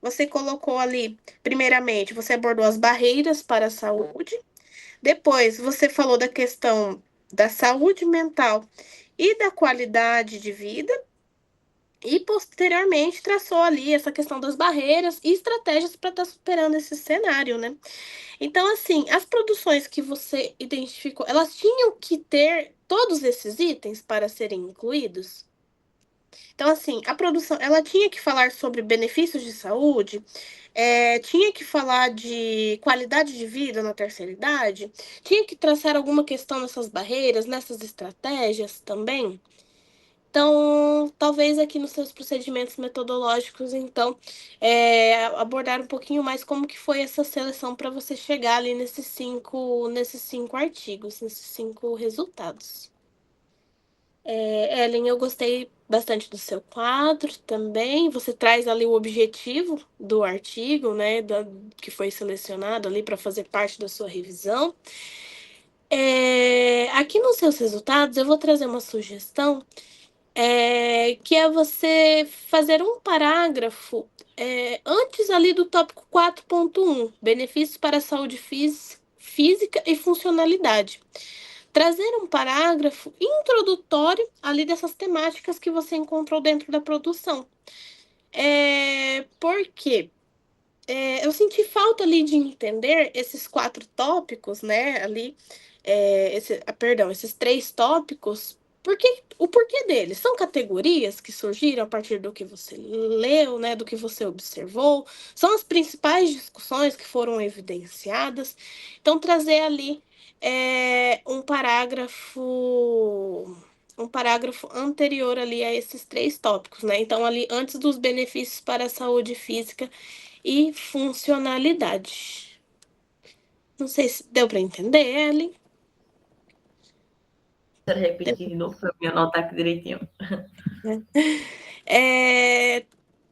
C: Você colocou ali, primeiramente, você abordou as barreiras para a saúde, depois você falou da questão da saúde mental e da qualidade de vida, e posteriormente traçou ali essa questão das barreiras e estratégias para estar superando esse cenário, né? Então, assim, as produções que você identificou, elas tinham que ter todos esses itens para serem incluídos? Então, assim, a produção, ela tinha que falar sobre benefícios de saúde, tinha que falar de qualidade de vida na terceira idade, tinha que traçar alguma questão nessas barreiras, nessas estratégias também? Então, talvez aqui nos seus procedimentos metodológicos, então, abordar um pouquinho mais como que foi essa seleção para você chegar ali nesses cinco artigos, nesses 5 resultados. Ellen, eu gostei bastante do seu quadro também. Você traz ali o objetivo do artigo, né, que foi selecionado ali para fazer parte da sua revisão. Aqui nos seus resultados, eu vou trazer uma sugestão que é você fazer um parágrafo antes ali do tópico 4.1, benefícios para a saúde física e funcionalidade. Trazer um parágrafo introdutório ali dessas temáticas que você encontrou dentro da produção. Por quê? Eu senti falta ali de entender esses 4 tópicos, né? Ali, esses 3 tópicos, o porquê deles? São categorias que surgiram a partir do que você leu, né? Do que você observou, são as principais discussões que foram evidenciadas. Então, trazer ali um parágrafo anterior ali a esses 3 tópicos, né? Então, ali, antes dos benefícios para a saúde física e funcionalidade. Não sei se deu para entender, Ellen.
D: Quero repetir de novo para me anotar aqui direitinho.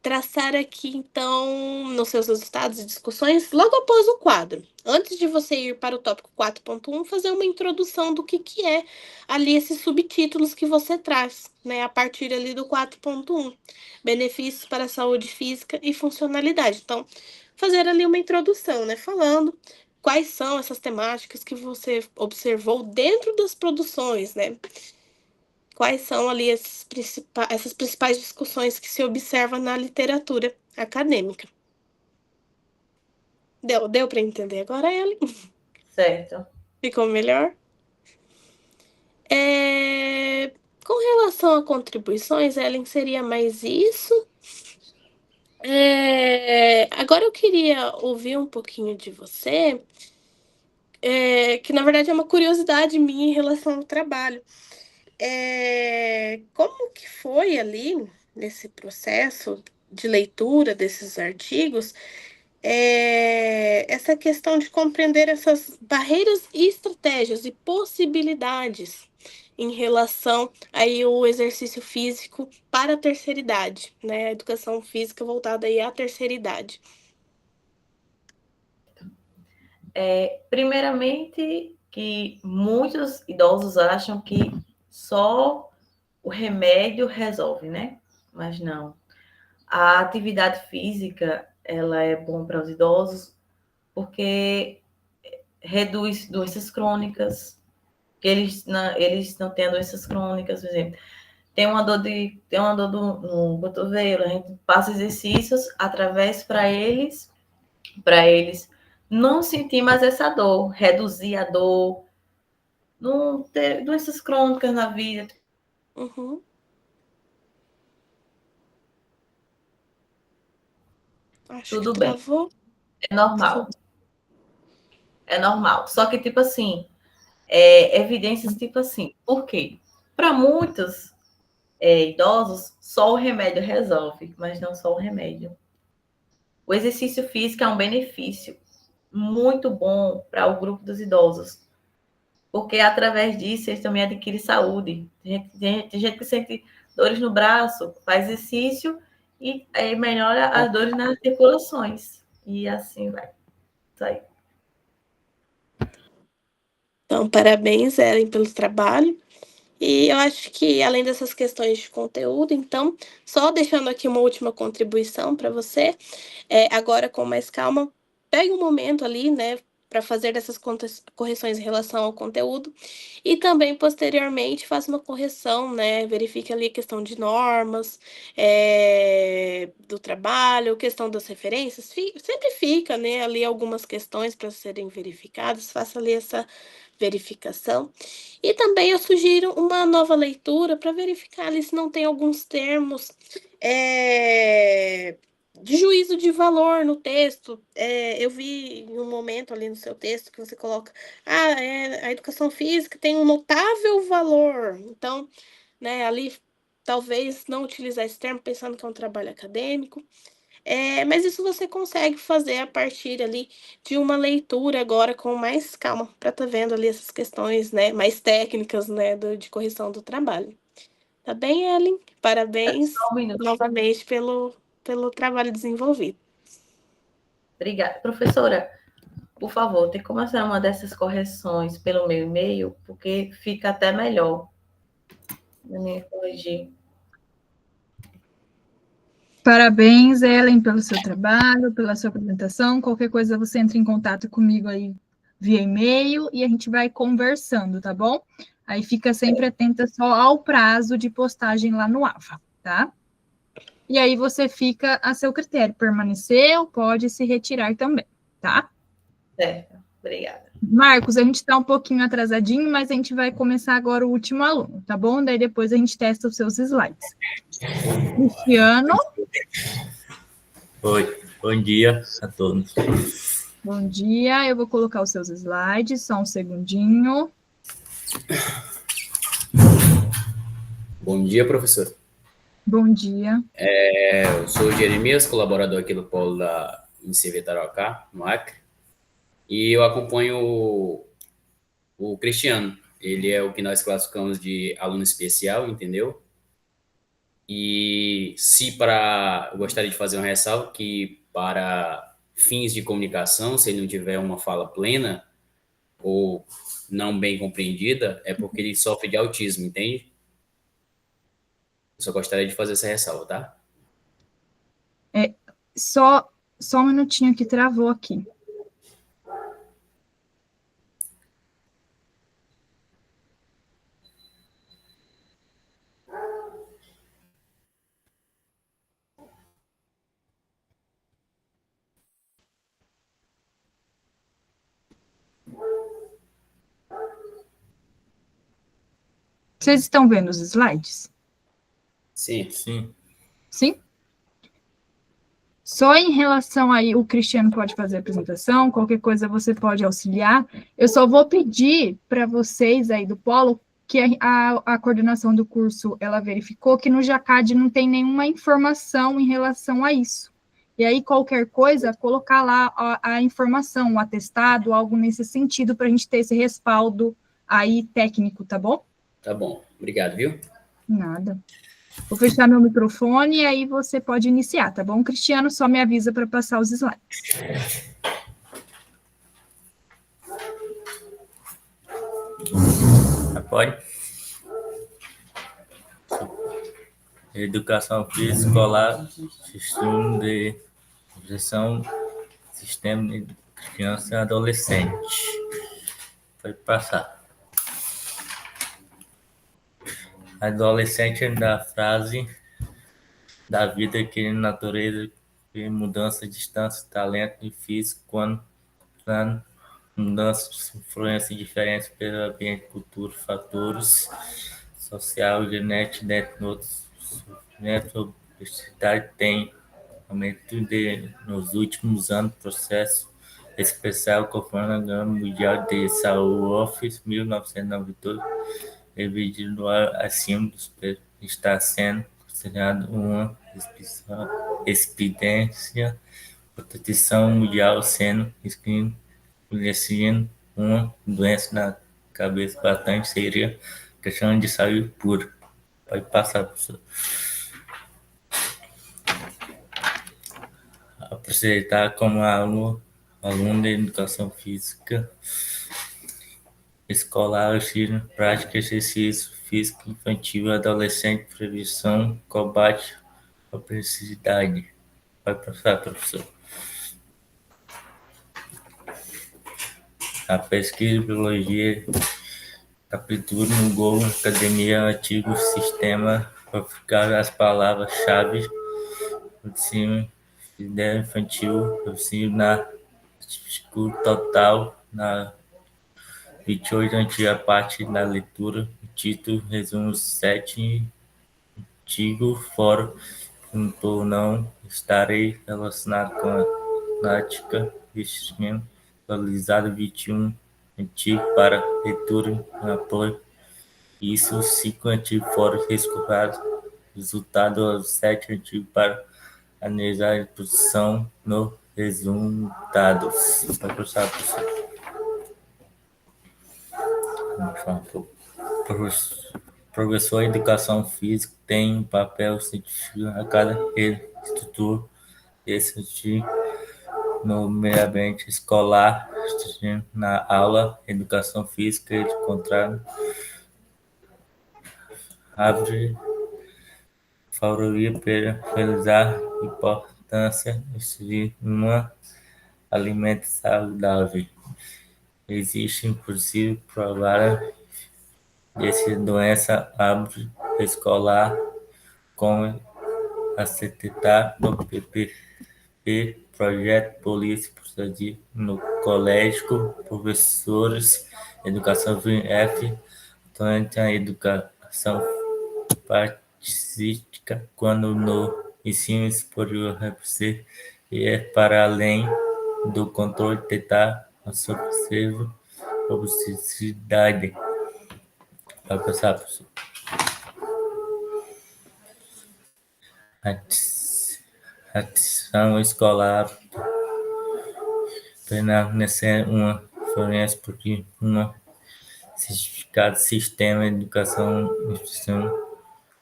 C: Traçar aqui, então, nos seus resultados e discussões, logo após o quadro. Antes de você ir para o tópico 4.1, fazer uma introdução do que é ali esses subtítulos que você traz, né, a partir ali do 4.1. Benefícios para a saúde física e funcionalidade. Então, fazer ali uma introdução, né, falando quais são essas temáticas que você observou dentro das produções, né? Quais são ali essas principais discussões que se observa na literatura acadêmica. Deu para entender agora, Ellen?
D: Certo.
C: Ficou melhor? Com relação a contribuições, Ellen, seria mais isso. Agora eu queria ouvir um pouquinho de você, que na verdade é uma curiosidade minha em relação ao trabalho. Como que foi ali, nesse processo de leitura desses artigos, essa questão de compreender essas barreiras e estratégias e possibilidades em relação aí ao exercício físico para a terceira idade, né? A educação física voltada aí à terceira idade.
D: Primeiramente, que muitos idosos acham que só o remédio resolve, né? Mas não. A atividade física, ela é bom para os idosos porque reduz doenças crônicas, que eles não têm doenças crônicas, por exemplo. Tem uma dor no cotovelo, a gente passa exercícios através para eles não sentir mais essa dor, reduzir a dor, não ter doenças crônicas na vida.
C: Uhum. Acho
D: Tudo
C: que
D: bem.
C: travou.
D: É normal. É normal. Só que, tipo assim, evidências tipo assim. Por quê? Para muitos idosos, só o remédio resolve, mas não só o remédio. O exercício físico é um benefício muito bom para o grupo dos idosos, porque através disso eles também adquirem saúde. Tem gente que sente dores no braço, faz exercício e melhora as dores nas articulações. E assim vai. Isso aí.
C: Então, parabéns, Ellen, pelo trabalho. E eu acho que, além dessas questões de conteúdo, então, só deixando aqui uma última contribuição para você, agora com mais calma, pegue um momento ali, né, para fazer dessas correções em relação ao conteúdo e também, posteriormente, faça uma correção, né, verifique ali a questão de normas, do trabalho, questão das referências, sempre fica, né, ali algumas questões para serem verificadas, faça ali essa verificação. E também eu sugiro uma nova leitura para verificar ali se não tem alguns termos de juízo de valor no texto. Eu vi em um momento ali no seu texto que você coloca a educação física tem um notável valor. Então, né, ali talvez não utilizar esse termo pensando que é um trabalho acadêmico. Mas isso você consegue fazer a partir ali de uma leitura agora com mais calma, para estar vendo ali essas questões, né, mais técnicas, né, de correção do trabalho. Tá bem, Ellen? Parabéns novamente pelo trabalho desenvolvido.
D: Obrigada. Professora, por favor, tem como fazer uma dessas correções pelo meu e-mail, porque fica até melhor. Eu me corrigir.
A: Parabéns, Ellen, pelo seu trabalho, pela sua apresentação. Qualquer coisa você entra em contato comigo aí via e-mail e a gente vai conversando, tá bom? Aí fica sempre atenta só ao prazo de postagem lá no AVA, tá? E aí você fica a seu critério, permanecer ou pode se retirar também, tá?
D: Certo, obrigada.
A: Marcos, a gente está um pouquinho atrasadinho, mas a gente vai começar agora o último aluno, tá bom? Daí depois a gente testa os seus slides. Cristiano.
E: Oi, bom dia a todos.
A: Bom dia, eu vou colocar os seus slides, só um segundinho.
E: Bom dia, professor.
A: Bom dia.
E: Eu sou o Jeremias, colaborador aqui do Polo da INCV Tarauacá, no Acre, e eu acompanho o Cristiano. Ele é o que nós classificamos de aluno especial, entendeu? E eu gostaria de fazer uma ressalva que para fins de comunicação, se ele não tiver uma fala plena ou não bem compreendida, é porque ele sofre de autismo, entende? Eu só gostaria de fazer essa ressalva, tá?
A: Só um minutinho que travou aqui. Vocês estão vendo os slides?
E: Sim.
A: Sim? Só em relação aí, o Cristiano pode fazer a apresentação, qualquer coisa você pode auxiliar. Eu só vou pedir para vocês aí do Polo que a coordenação do curso, ela verificou que no JACAD não tem nenhuma informação em relação a isso. E aí, qualquer coisa, colocar lá a informação, o atestado, algo nesse sentido, para a gente ter esse respaldo aí técnico, tá bom?
E: Tá bom, obrigado, viu?
A: Nada. Vou fechar meu microfone e aí você pode iniciar, tá bom? Cristiano, só me avisa para passar os slides.
E: Pode? Educação física escolar, sistema de gestão, sistema de criança e adolescente. Pode passar. Adolescente é da frase da vida que natureza e mudança, distância, talento e físico quando mudanças, influências diferentes pelo ambiente, cultura, fatores social, genética, dentre outros. A obesidade tem aumento nos últimos anos, processo especial conforme a Organização Mundial de Saúde, Office 1992, individual acima dos pesos está sendo considerado uma experiência proteção mundial sendo conhecendo uma doença na cabeça bastante seria questão de saúde pura. Pode passar, professor. Apresentar como aluno de educação física escolar, prática, exercício físico infantil, adolescente, prevenção, combate à obesidade. Pode passar, professor. A pesquisa de biologia, captura no Google Academia, antigo sistema para ficar as palavras-chave, ensino infantil, ensino na escola total, na 28, antiga parte da leitura, título, resumo 7, antigo fórum, por não estarei relacionado com a prática, vestimento, atualizado 21, antigo para leitura, apoio, isso 5 antigo fórum, desculpado, resultado 7 antigo para analisar a posição no resultados. Vai passar, professor. Vamos falar um pouco. Professor de educação física tem um papel científico a cada estrutura esse no meio ambiente escolar, na aula, educação física, encontrar abre favoria para realizar a importância de um alimento saudável. Existe, inclusive, provar dessa doença hábito escolar, como acreditar no PPP, Projeto Polícia Procedimento no Colégio, Professores, Educação F, durante a educação patrística, quando no ensino superior representa e é para além do controle tentar a subservo publicidade. Vai passar, professor. Ação escolar permanecer uma referência porque um certificado sistema de educação instituição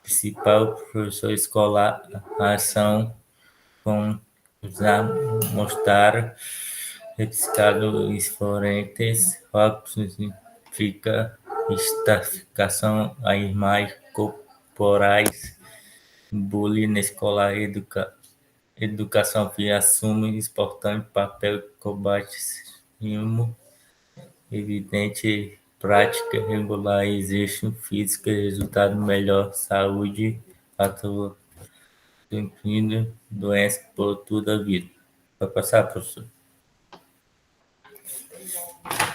E: principal professor escolar a ação com usar mostrar certificados diferentes significa estatificação as imagens corporais bullying na escola educação que assume importante papel de combate evidente prática regular exercício físico resultado melhor saúde atua incluindo doença por toda a vida. Vai passar, professor.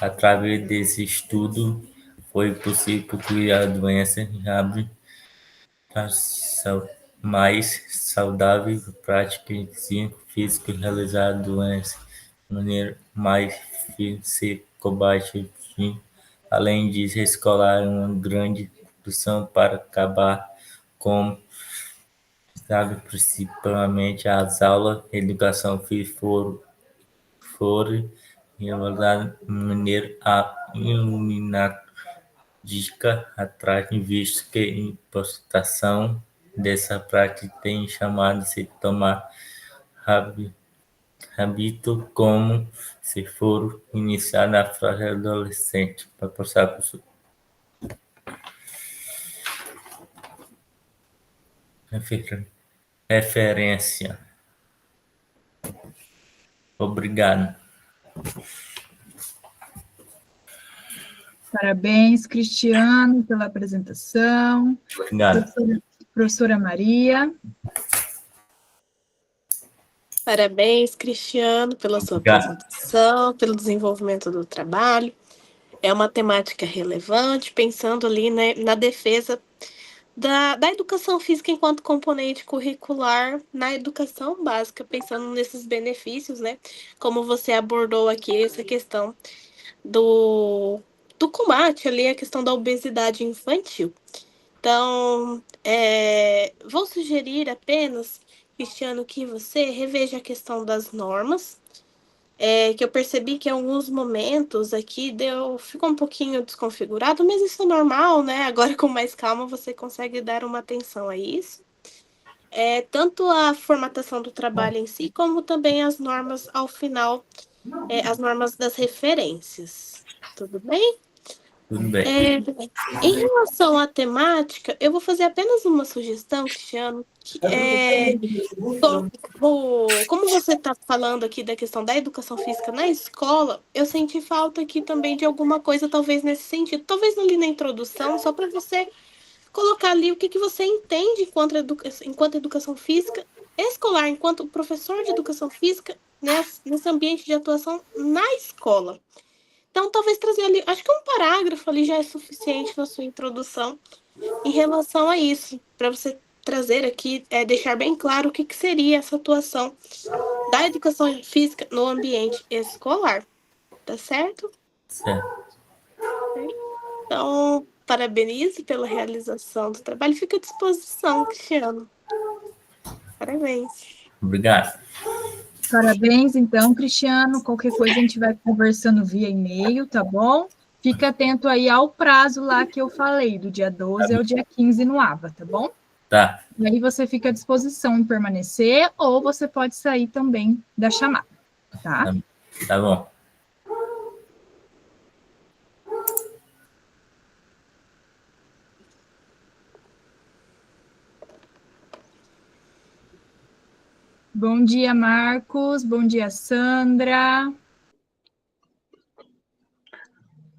E: Através desse estudo foi possível concluir a doença abre mais saudável, prática e física realizar a doença de maneira mais se combate. Além disso, escolar é uma grande opção para acabar com, sabe, principalmente as aulas, educação física for realizada de maneira a iluminar dica atrás visto que a impostação dessa prática tem chamado de se tomar hábito como se for iniciar na fase adolescente. Para passar para o referência. Obrigado.
A: Parabéns, Cristiano, pela apresentação.
E: Obrigado.
A: Professora Maria.
C: Parabéns, Cristiano, pela sua apresentação, pelo desenvolvimento do trabalho. É uma temática relevante, pensando ali, né, na defesa da educação física enquanto componente curricular na educação básica, pensando nesses benefícios, né? Como você abordou aqui essa questão do combate ali, a questão da obesidade infantil. Então, vou sugerir apenas, Cristiano, que você reveja a questão das normas, que eu percebi que em alguns momentos aqui ficou um pouquinho desconfigurado, mas isso é normal, né? Agora com mais calma você consegue dar uma atenção a isso. Tanto a formatação do trabalho em si, como também as normas ao final, as normas das referências. Tudo bem?
E: Tudo bem.
C: Em relação à temática, eu vou fazer apenas uma sugestão, Cristiano, que como você está falando aqui da questão da educação física na escola, eu senti falta aqui também de alguma coisa, talvez nesse sentido. Talvez ali na introdução, só para você colocar ali o que você entende enquanto educação física escolar, enquanto professor de educação física, né, nesse ambiente de atuação na escola. Então, talvez trazer ali, acho que um parágrafo ali já é suficiente na sua introdução em relação a isso, para você trazer aqui, deixar bem claro o que seria essa atuação da educação física no ambiente escolar. Tá certo?
E: Certo.
C: Então, parabenizo pela realização do trabalho. Fica à disposição, Cristiano. Parabéns.
E: Obrigado.
A: Parabéns, então, Cristiano. Qualquer coisa a gente vai conversando via e-mail, tá bom? Fica atento aí ao prazo lá que eu falei, do dia 12 ao dia 15 no AVA, tá bom?
E: Tá.
A: E aí você fica à disposição em permanecer ou você pode sair também da chamada, tá?
E: Tá bom.
A: Bom dia, Marcos. Bom dia, Sandra.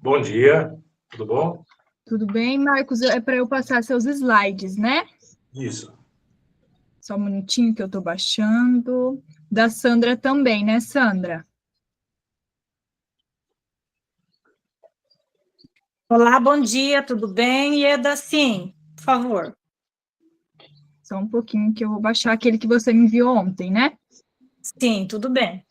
F: Bom dia, tudo bom?
A: Tudo bem, Marcos? É para eu passar seus slides, né?
F: Isso.
A: Só um minutinho que eu estou baixando. Da Sandra também, né, Sandra?
G: Olá, bom dia, tudo bem? Ieda, sim, por favor.
A: Só um pouquinho que eu vou baixar aquele que você me enviou ontem, né?
G: Sim, tudo bem.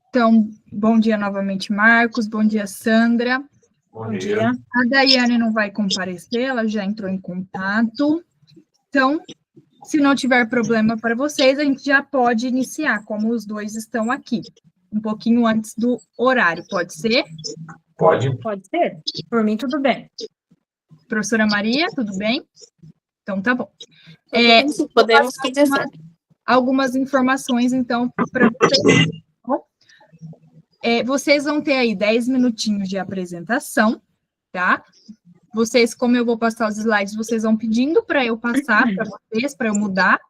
A: Então, bom dia novamente, Marcos. Bom dia, Sandra.
F: Bom dia.
A: A Daiane não vai comparecer, ela já entrou em contato. Então, se não tiver problema para vocês, a gente já pode iniciar, como os dois estão aqui, um pouquinho antes do horário, pode ser?
F: Pode.
G: Pode ser? Por mim, tudo bem.
A: Professora Maria, tudo bem? Então, tá bom.
C: Podemos começar.
A: Algumas informações, então, para vocês. Vocês vão ter aí 10 minutinhos de apresentação, tá? Vocês, como eu vou passar os slides, vocês vão pedindo para eu passar para vocês, para eu mudar,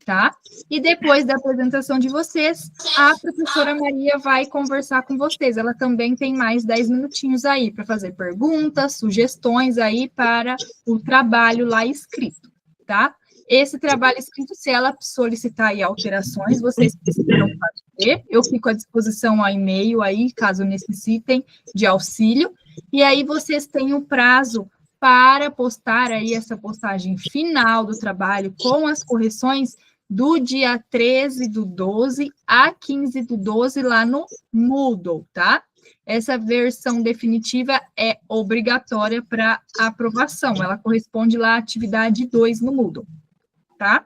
A: tá? E depois da apresentação de vocês, a professora Maria vai conversar com vocês. Ela também tem mais 10 minutinhos aí para fazer perguntas, sugestões aí para o trabalho lá escrito, tá? Esse trabalho escrito, se ela solicitar aí alterações, vocês precisam fazer. Eu fico à disposição ao e-mail aí, caso necessitem de auxílio. E aí vocês têm o prazo para postar aí essa postagem final do trabalho com as correções do dia 13/12 a 15/12 lá no Moodle, tá? Essa versão definitiva é obrigatória para aprovação. Ela corresponde lá à atividade 2 no Moodle, tá?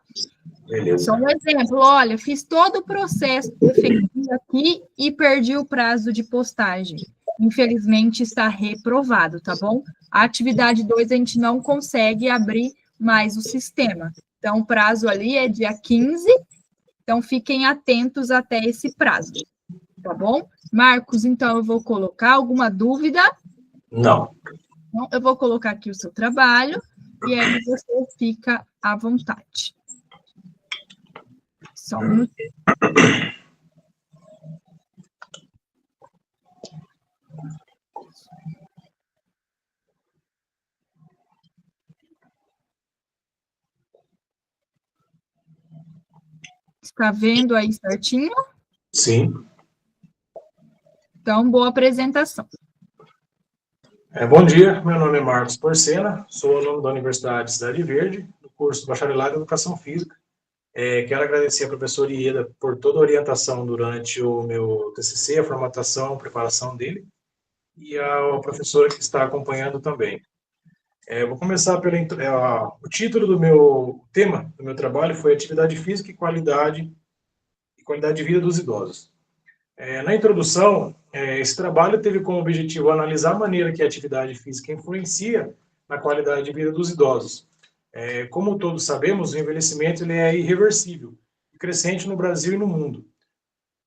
F: Beleza.
A: Só um exemplo, olha, fiz todo o processo defensivo aqui e perdi o prazo de postagem. Infelizmente, está reprovado, tá bom? A atividade 2, a gente não consegue abrir mais o sistema. Então, o prazo ali é dia 15, então fiquem atentos até esse prazo, tá bom? Marcos, então, eu vou colocar alguma dúvida?
F: Não.
A: Então, eu vou colocar aqui o seu trabalho, e aí você fica à vontade. Só um minuto. Está vendo aí certinho?
F: Sim.
A: Então, boa apresentação.
F: Bom dia, meu nome é Marcos Porcena, sou aluno da Universidade de Cidade Verde, do curso Bacharelado em Educação Física. Quero agradecer à professora Ieda por toda a orientação durante o meu TCC, a formatação, a preparação dele, e à professora que está acompanhando também. Vou começar pelo o título do meu tema, do meu trabalho, foi Atividade Física e Qualidade de Vida dos Idosos. Na introdução, esse trabalho teve como objetivo analisar a maneira que a atividade física influencia na qualidade de vida dos idosos. Como todos sabemos, o envelhecimento ele é irreversível, crescente no Brasil e no mundo.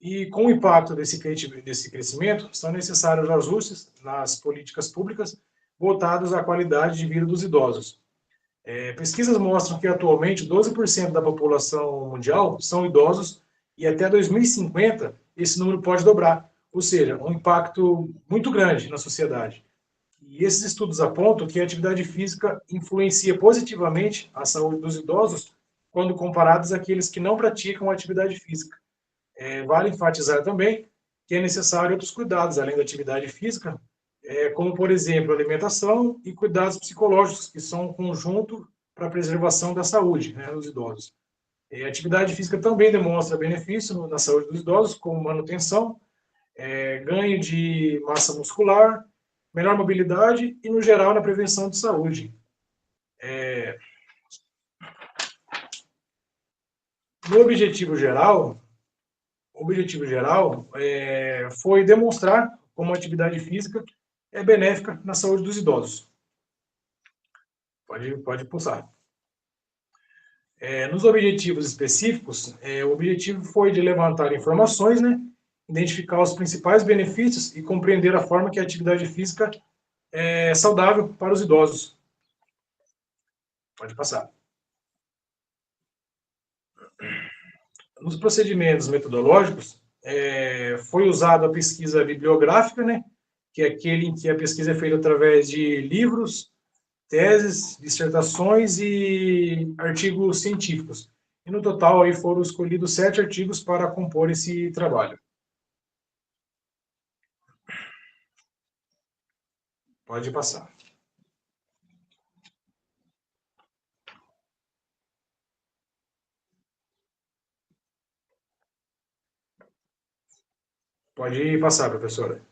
F: E com o impacto desse crescimento, são necessários ajustes nas políticas públicas voltados à qualidade de vida dos idosos. Pesquisas mostram que atualmente 12% da população mundial são idosos e até 2050 esse número pode dobrar, ou seja, um impacto muito grande na sociedade. E esses estudos apontam que a atividade física influencia positivamente a saúde dos idosos quando comparados àqueles que não praticam atividade física. Vale enfatizar também que é necessário outros cuidados, além da atividade física, como, por exemplo, alimentação e cuidados psicológicos, que são um conjunto para a preservação da saúde, né, dos idosos. A atividade física também demonstra benefício na saúde dos idosos, como manutenção, ganho de massa muscular, melhor mobilidade e, no geral, na prevenção de saúde. No objetivo geral, foi demonstrar como a atividade física é benéfica na saúde dos idosos. Pode pulsar. Nos objetivos específicos, o objetivo foi de levantar informações, né, identificar os principais benefícios e compreender a forma que a atividade física é saudável para os idosos. Pode passar. Nos procedimentos metodológicos, foi usada a pesquisa bibliográfica, né, que é aquele em que a pesquisa é feita através de livros, teses, dissertações e artigos científicos. E no total aí foram escolhidos 7 artigos para compor esse trabalho. Pode passar. Pode passar, professora.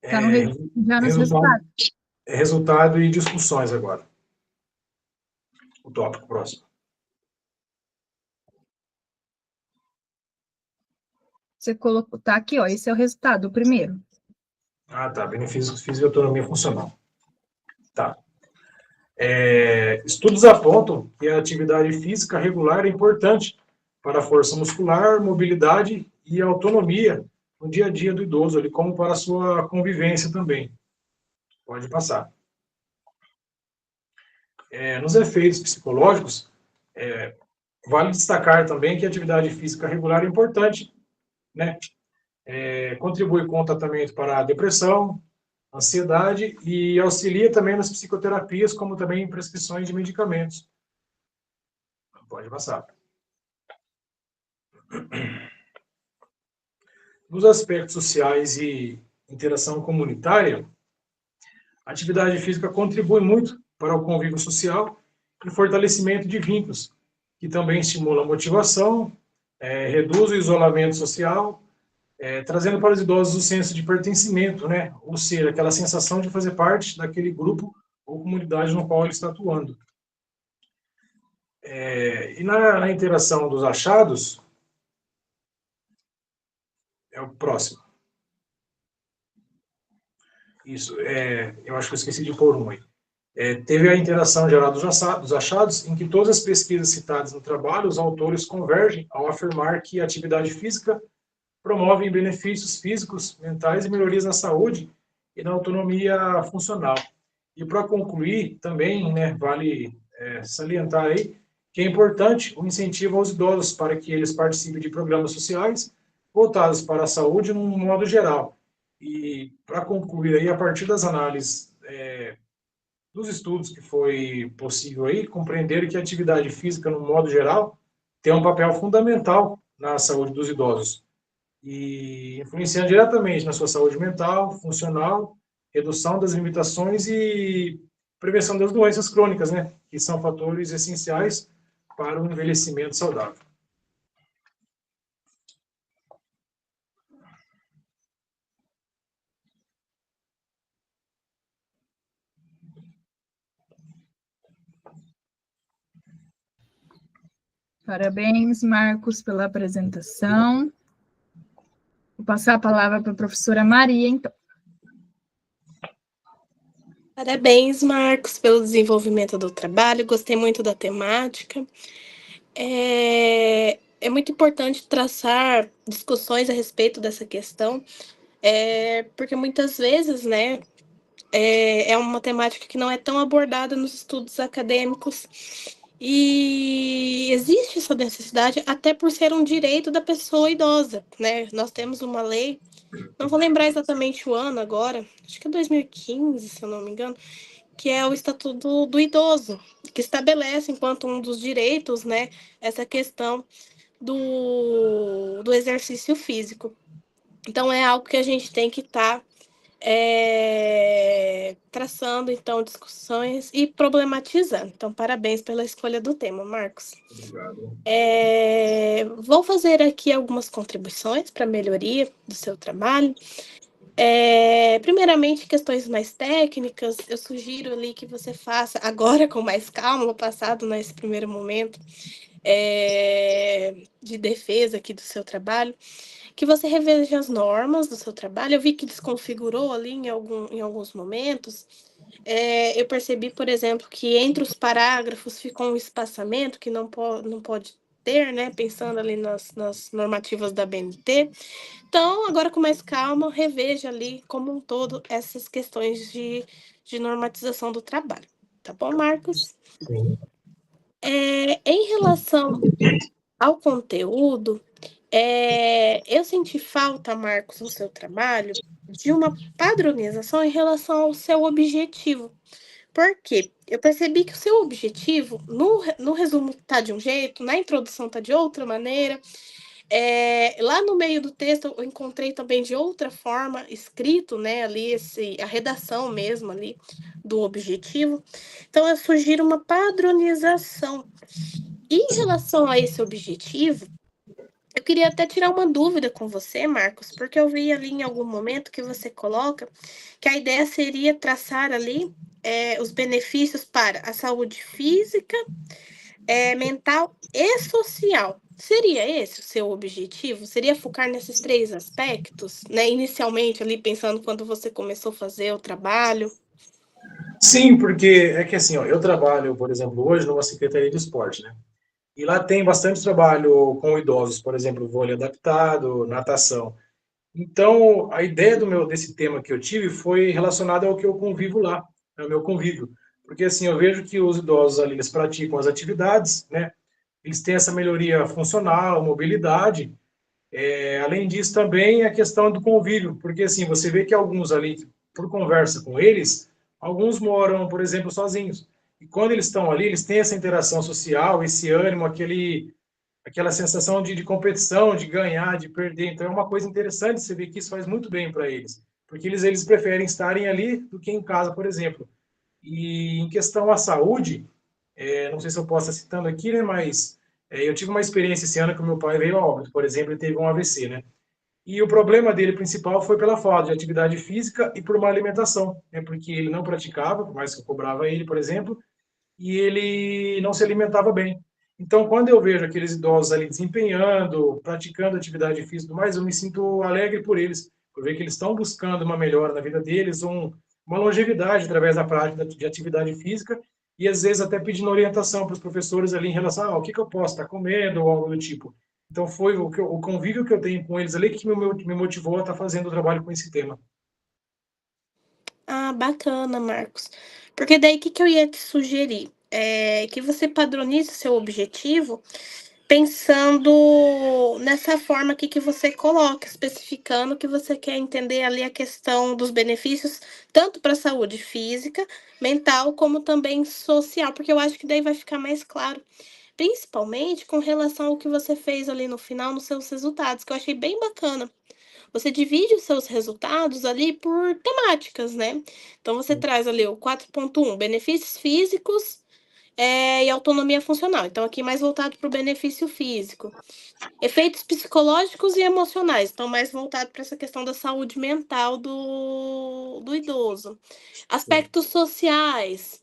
A: Está já nos resultados.
F: Resultado e discussões agora. O tópico próximo.
A: Você colocou, tá aqui, ó, esse é o resultado, o primeiro.
F: Ah, tá, benefícios físicos e autonomia funcional. Tá. Estudos apontam que a atividade física regular é importante para a força muscular, mobilidade e autonomia no dia a dia do idoso, ali, como para a sua convivência também. Pode passar. Nos efeitos psicológicos, vale destacar também que a atividade física regular é importante, né? Contribui com o tratamento para a depressão, ansiedade e auxilia também nas psicoterapias, como também em prescrições de medicamentos. Pode passar. Nos aspectos sociais e interação comunitária, a atividade física contribui muito para o convívio social e fortalecimento de vínculos, que também estimula a motivação, reduz o isolamento social, trazendo para os idosos o senso de pertencimento, né? Ou seja, aquela sensação de fazer parte daquele grupo ou comunidade no qual ele está atuando. E na interação dos achados, é o próximo. Isso, eu acho que eu esqueci de pôr um aí. Teve a interação geral dos achados, em que todas as pesquisas citadas no trabalho, os autores convergem ao afirmar que a atividade física promove benefícios físicos, mentais e melhorias na saúde e na autonomia funcional. E para concluir, também, né, vale salientar aí que é importante o incentivo aos idosos para que eles participem de programas sociais voltados para a saúde num modo geral. E para concluir aí, a partir das análises dos estudos que foi possível aí, compreender que a atividade física, no modo geral, tem um papel fundamental na saúde dos idosos e influenciando diretamente na sua saúde mental, funcional, redução das limitações e prevenção das doenças crônicas, né, que são fatores essenciais para o envelhecimento saudável.
A: Parabéns, Marcos, pela apresentação. Vou passar a palavra para a professora Maria, então.
C: Parabéns, Marcos, pelo desenvolvimento do trabalho. Gostei muito da temática. É muito importante traçar discussões a respeito dessa questão, porque muitas vezes, né, é uma temática que não é tão abordada nos estudos acadêmicos E existe essa necessidade até por ser um direito da pessoa idosa, né? Nós temos uma lei, não vou lembrar exatamente o ano agora, acho que é 2015, se eu não me engano, que é o Estatuto do Idoso, que estabelece, enquanto um dos direitos, né, essa questão do exercício físico. Então, é algo que a gente tem que estar traçando, então, discussões e problematizando. Então, parabéns pela escolha do tema, Marcos.
F: Obrigado.
C: Vou fazer aqui algumas contribuições para a melhoria do seu trabalho. Primeiramente, questões mais técnicas, eu sugiro ali que você faça agora com mais calma, passado nesse primeiro momento de defesa aqui do seu trabalho, que você reveja as normas do seu trabalho. Eu vi que desconfigurou ali em alguns momentos. Eu percebi, por exemplo, que entre os parágrafos ficou um espaçamento que não pode ter, né? Pensando ali nas normativas da BNT. Então, agora com mais calma, reveja ali como um todo essas questões de normatização do trabalho. Tá bom, Marcos?
F: Sim.
C: Em relação ao conteúdo, eu senti falta, Marcos, no seu trabalho, de uma padronização em relação ao seu objetivo. Por quê? Eu percebi que o seu objetivo, no resumo, está de um jeito, na introdução está de outra maneira. Lá no meio do texto, eu encontrei também de outra forma, escrito, né, ali, a redação mesmo ali do objetivo. Então, eu sugiro uma padronização. E em relação a esse objetivo, eu queria até tirar uma dúvida com você, Marcos, porque eu vi ali em algum momento que você coloca que a ideia seria traçar ali os benefícios para a saúde física, mental e social. Seria esse o seu objetivo? Seria focar nesses 3 aspectos, né? Inicialmente ali pensando quando você começou a fazer o trabalho.
F: Sim, porque é que assim, ó, eu trabalho, por exemplo, hoje numa Secretaria de Esporte, né? E lá tem bastante trabalho com idosos, por exemplo, vôlei adaptado, natação. Então, a ideia desse tema que eu tive foi relacionada ao que eu convivo lá, ao meu convívio. Porque assim, eu vejo que os idosos ali, eles praticam as atividades, né? Eles têm essa melhoria funcional, mobilidade. Além disso, também a questão do convívio, porque assim, você vê que alguns ali, por conversa com eles, alguns moram, por exemplo, sozinhos. E quando eles estão ali, eles têm essa interação social, esse ânimo, aquela sensação de competição, de ganhar, de perder. Então é uma coisa interessante você ver que isso faz muito bem para eles, porque eles preferem estarem ali do que em casa, por exemplo. E em questão à saúde, não sei se eu posso estar citando aqui, né, mas eu tive uma experiência esse ano que o meu pai veio a óbito, por exemplo, ele teve um AVC, né? E o problema dele principal foi pela falta de atividade física e por uma alimentação, né? Porque ele não praticava, por mais que eu cobrava ele, por exemplo, e ele não se alimentava bem. Então, quando eu vejo aqueles idosos ali desempenhando, praticando atividade física e tudo mais, eu me sinto alegre por eles, por ver que eles estão buscando uma melhora na vida deles, uma longevidade através da prática de atividade física e às vezes até pedindo orientação para os professores ali em relação ao que eu posso estar comendo ou algo do tipo. Então, foi o convívio que eu tenho com eles ali que me motivou a estar fazendo o trabalho com esse tema.
C: Ah, bacana, Marcos. Porque daí o que eu ia te sugerir? Que você padronize o seu objetivo pensando nessa forma aqui que você coloca, especificando que você quer entender ali a questão dos benefícios, tanto para a saúde física, mental, como também social, porque eu acho que daí vai ficar mais claro, principalmente com relação ao que você fez ali no final, nos seus resultados, que eu achei bem bacana. Você divide os seus resultados ali por temáticas, né? Então, você traz ali o 4.1, benefícios físicos e autonomia funcional. Então, aqui mais voltado para o benefício físico. Efeitos psicológicos e emocionais. Então, mais voltado para essa questão da saúde mental do idoso. Aspectos sociais.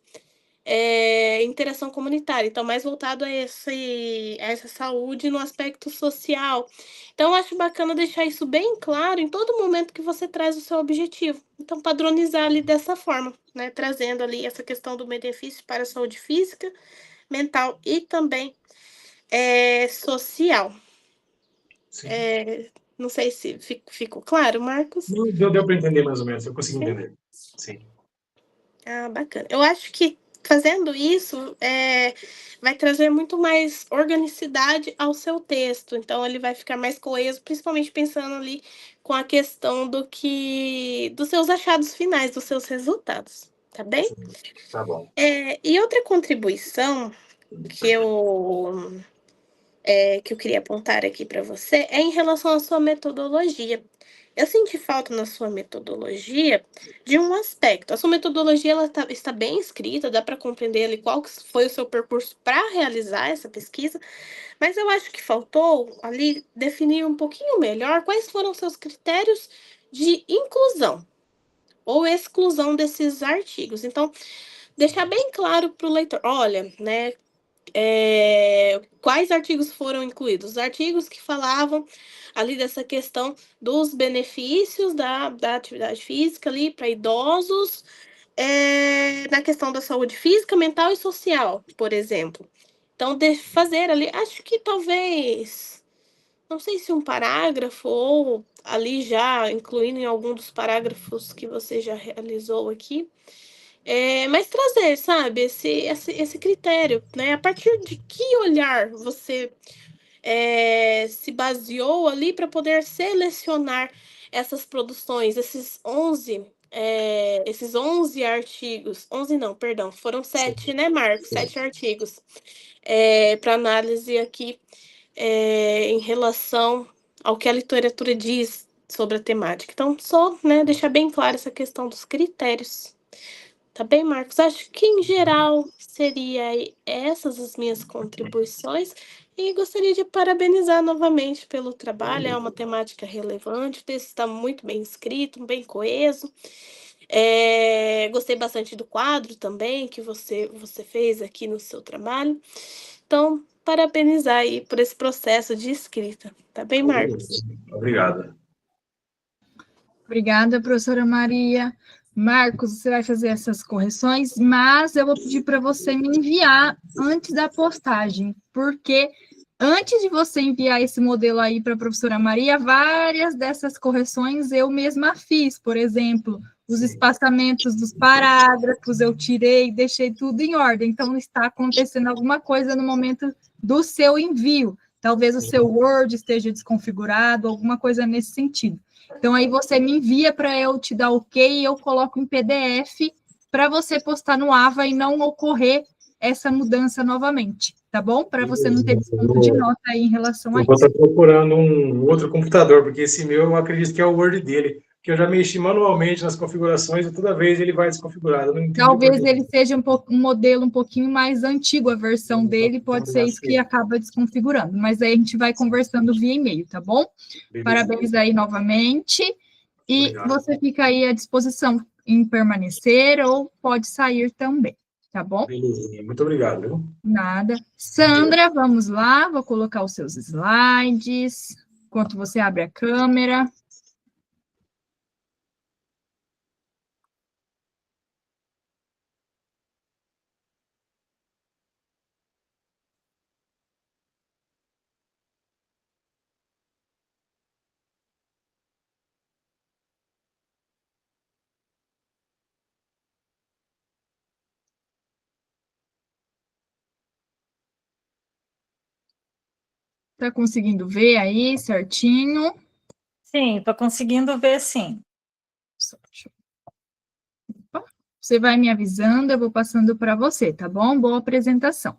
C: Interação comunitária, então mais voltado a essa saúde no aspecto social. Então, eu acho bacana deixar isso bem claro em todo momento que você traz o seu objetivo. Então, padronizar ali dessa forma, né? Trazendo ali essa questão do benefício para a saúde física, mental e também social. Não sei se ficou claro, Marcos?
F: Deu para entender mais ou menos, eu consegui entender. Sim.
C: Ah, bacana. Eu acho que Fazendo isso, vai trazer muito mais organicidade ao seu texto. Então, ele vai ficar mais coeso, principalmente pensando ali com a questão dos seus achados finais, dos seus resultados. Tá bem?
F: Sim, tá bom.
C: E outra contribuição que eu queria apontar aqui para você é em relação à sua metodologia. Eu senti falta na sua metodologia de um aspecto. A sua metodologia está bem escrita, dá para compreender ali qual que foi o seu percurso para realizar essa pesquisa, mas eu acho que faltou ali definir um pouquinho melhor quais foram os seus critérios de inclusão ou exclusão desses artigos. Então, deixar bem claro para o leitor, olha, né, quais artigos foram incluídos? Os artigos que falavam ali dessa questão dos benefícios da atividade física ali para idosos, na questão da saúde física, mental e social, por exemplo. Então, fazer ali, acho que talvez, não sei se um parágrafo ou ali já incluindo em algum dos parágrafos que você já realizou aqui, mas trazer, sabe, esse critério, né? A partir de que olhar você se baseou ali para poder selecionar essas produções, esses 11 artigos, 11 não, perdão, foram 7, né, Marcos? 7 artigos para análise aqui em relação ao que a literatura diz sobre a temática. Então, só, né, deixar bem claro essa questão dos critérios. Tá bem, Marcos? Acho que, em geral, seria essas as minhas contribuições e gostaria de parabenizar novamente pelo trabalho. É uma temática relevante, o texto está muito bem escrito, bem coeso. Gostei bastante do quadro também que você fez aqui no seu trabalho. Então, parabenizar aí por esse processo de escrita. Tá bem, Marcos?
F: Obrigado.
A: Obrigada, professora Maria. Marcos, você vai fazer essas correções, mas eu vou pedir para você me enviar antes da postagem, porque antes de você enviar esse modelo aí para a professora Maria, várias dessas correções eu mesma fiz. Por exemplo, os espaçamentos dos parágrafos eu tirei, deixei tudo em ordem. Então, está acontecendo alguma coisa no momento do seu envio. Talvez o seu Word esteja desconfigurado, alguma coisa nesse sentido. Então, aí você me envia para eu te dar ok e eu coloco em PDF para você postar no AVA e não ocorrer essa mudança novamente, tá bom? Para você não ter desconto de nota aí em relação a
F: Eu vou
A: isso.
F: estar procurando um outro computador, porque esse meu eu acredito que é o Word dele, que eu já mexi manualmente nas configurações e toda vez ele vai desconfigurado. Eu não entendi
A: Talvez ele seja um modelo um pouquinho mais antigo, a versão dele, pode ser isso que acaba desconfigurando, mas aí a gente vai conversando via e-mail, tá bom?
F: Beleza.
A: Parabéns aí novamente, e
F: Obrigado.
A: você fica aí à disposição em permanecer ou pode sair também, tá bom?
F: Belezinha. Muito obrigado, viu?
A: Nada. Sandra, vamos lá, vou colocar os seus slides, enquanto você abre a câmera. Tá conseguindo ver aí certinho?
G: Sim, estou conseguindo ver, sim.
A: Opa. Você vai me avisando, eu vou passando para você, tá bom? Boa apresentação.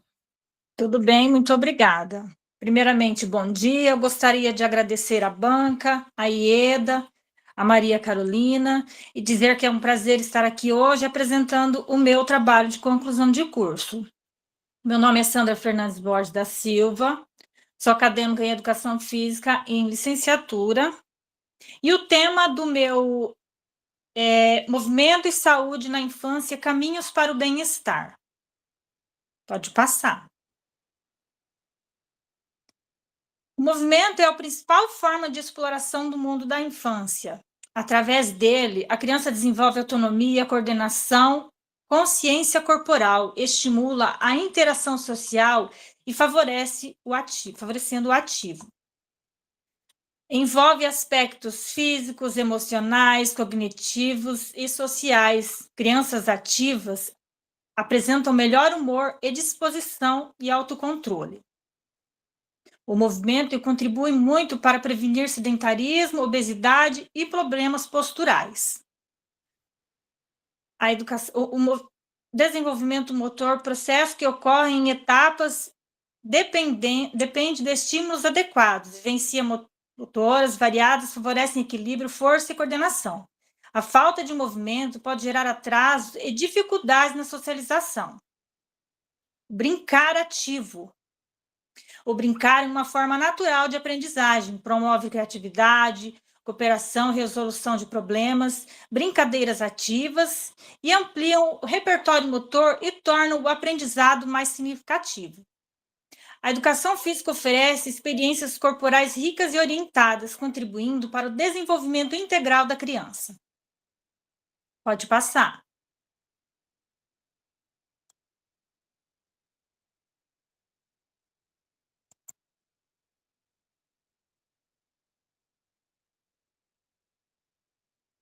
G: Tudo bem, muito obrigada. Primeiramente, bom dia. Eu gostaria de agradecer à banca, a IEDA, a Maria Carolina, e dizer que é um prazer estar aqui hoje apresentando o meu trabalho de conclusão de curso. Meu nome é Sandra Fernandes Borges da Silva, sou acadêmica em Educação Física em licenciatura, e o tema do meu Movimento e Saúde na Infância, Caminhos para o Bem-Estar. Pode passar. O movimento é a principal forma de exploração do mundo da infância. Através dele, a criança desenvolve autonomia, coordenação, consciência corporal, estimula a interação social e favorece o ativo, favorecendo o ativo. Envolve aspectos físicos, emocionais, cognitivos e sociais. Crianças ativas apresentam melhor humor e disposição e autocontrole. O movimento contribui muito para prevenir sedentarismo, obesidade e problemas posturais. A educação, o desenvolvimento motor, processo que ocorre em etapas, depende de estímulos adequados, vivencia motoras variadas, favorecem equilíbrio, força e coordenação. A falta de movimento pode gerar atrasos e dificuldades na socialização. Brincar ativo. O brincar é uma forma natural de aprendizagem, promove criatividade, cooperação, resolução de problemas, brincadeiras ativas e ampliam o repertório motor e tornam o aprendizado mais significativo. A educação física oferece experiências corporais ricas e orientadas, contribuindo para o desenvolvimento integral da criança. Pode passar.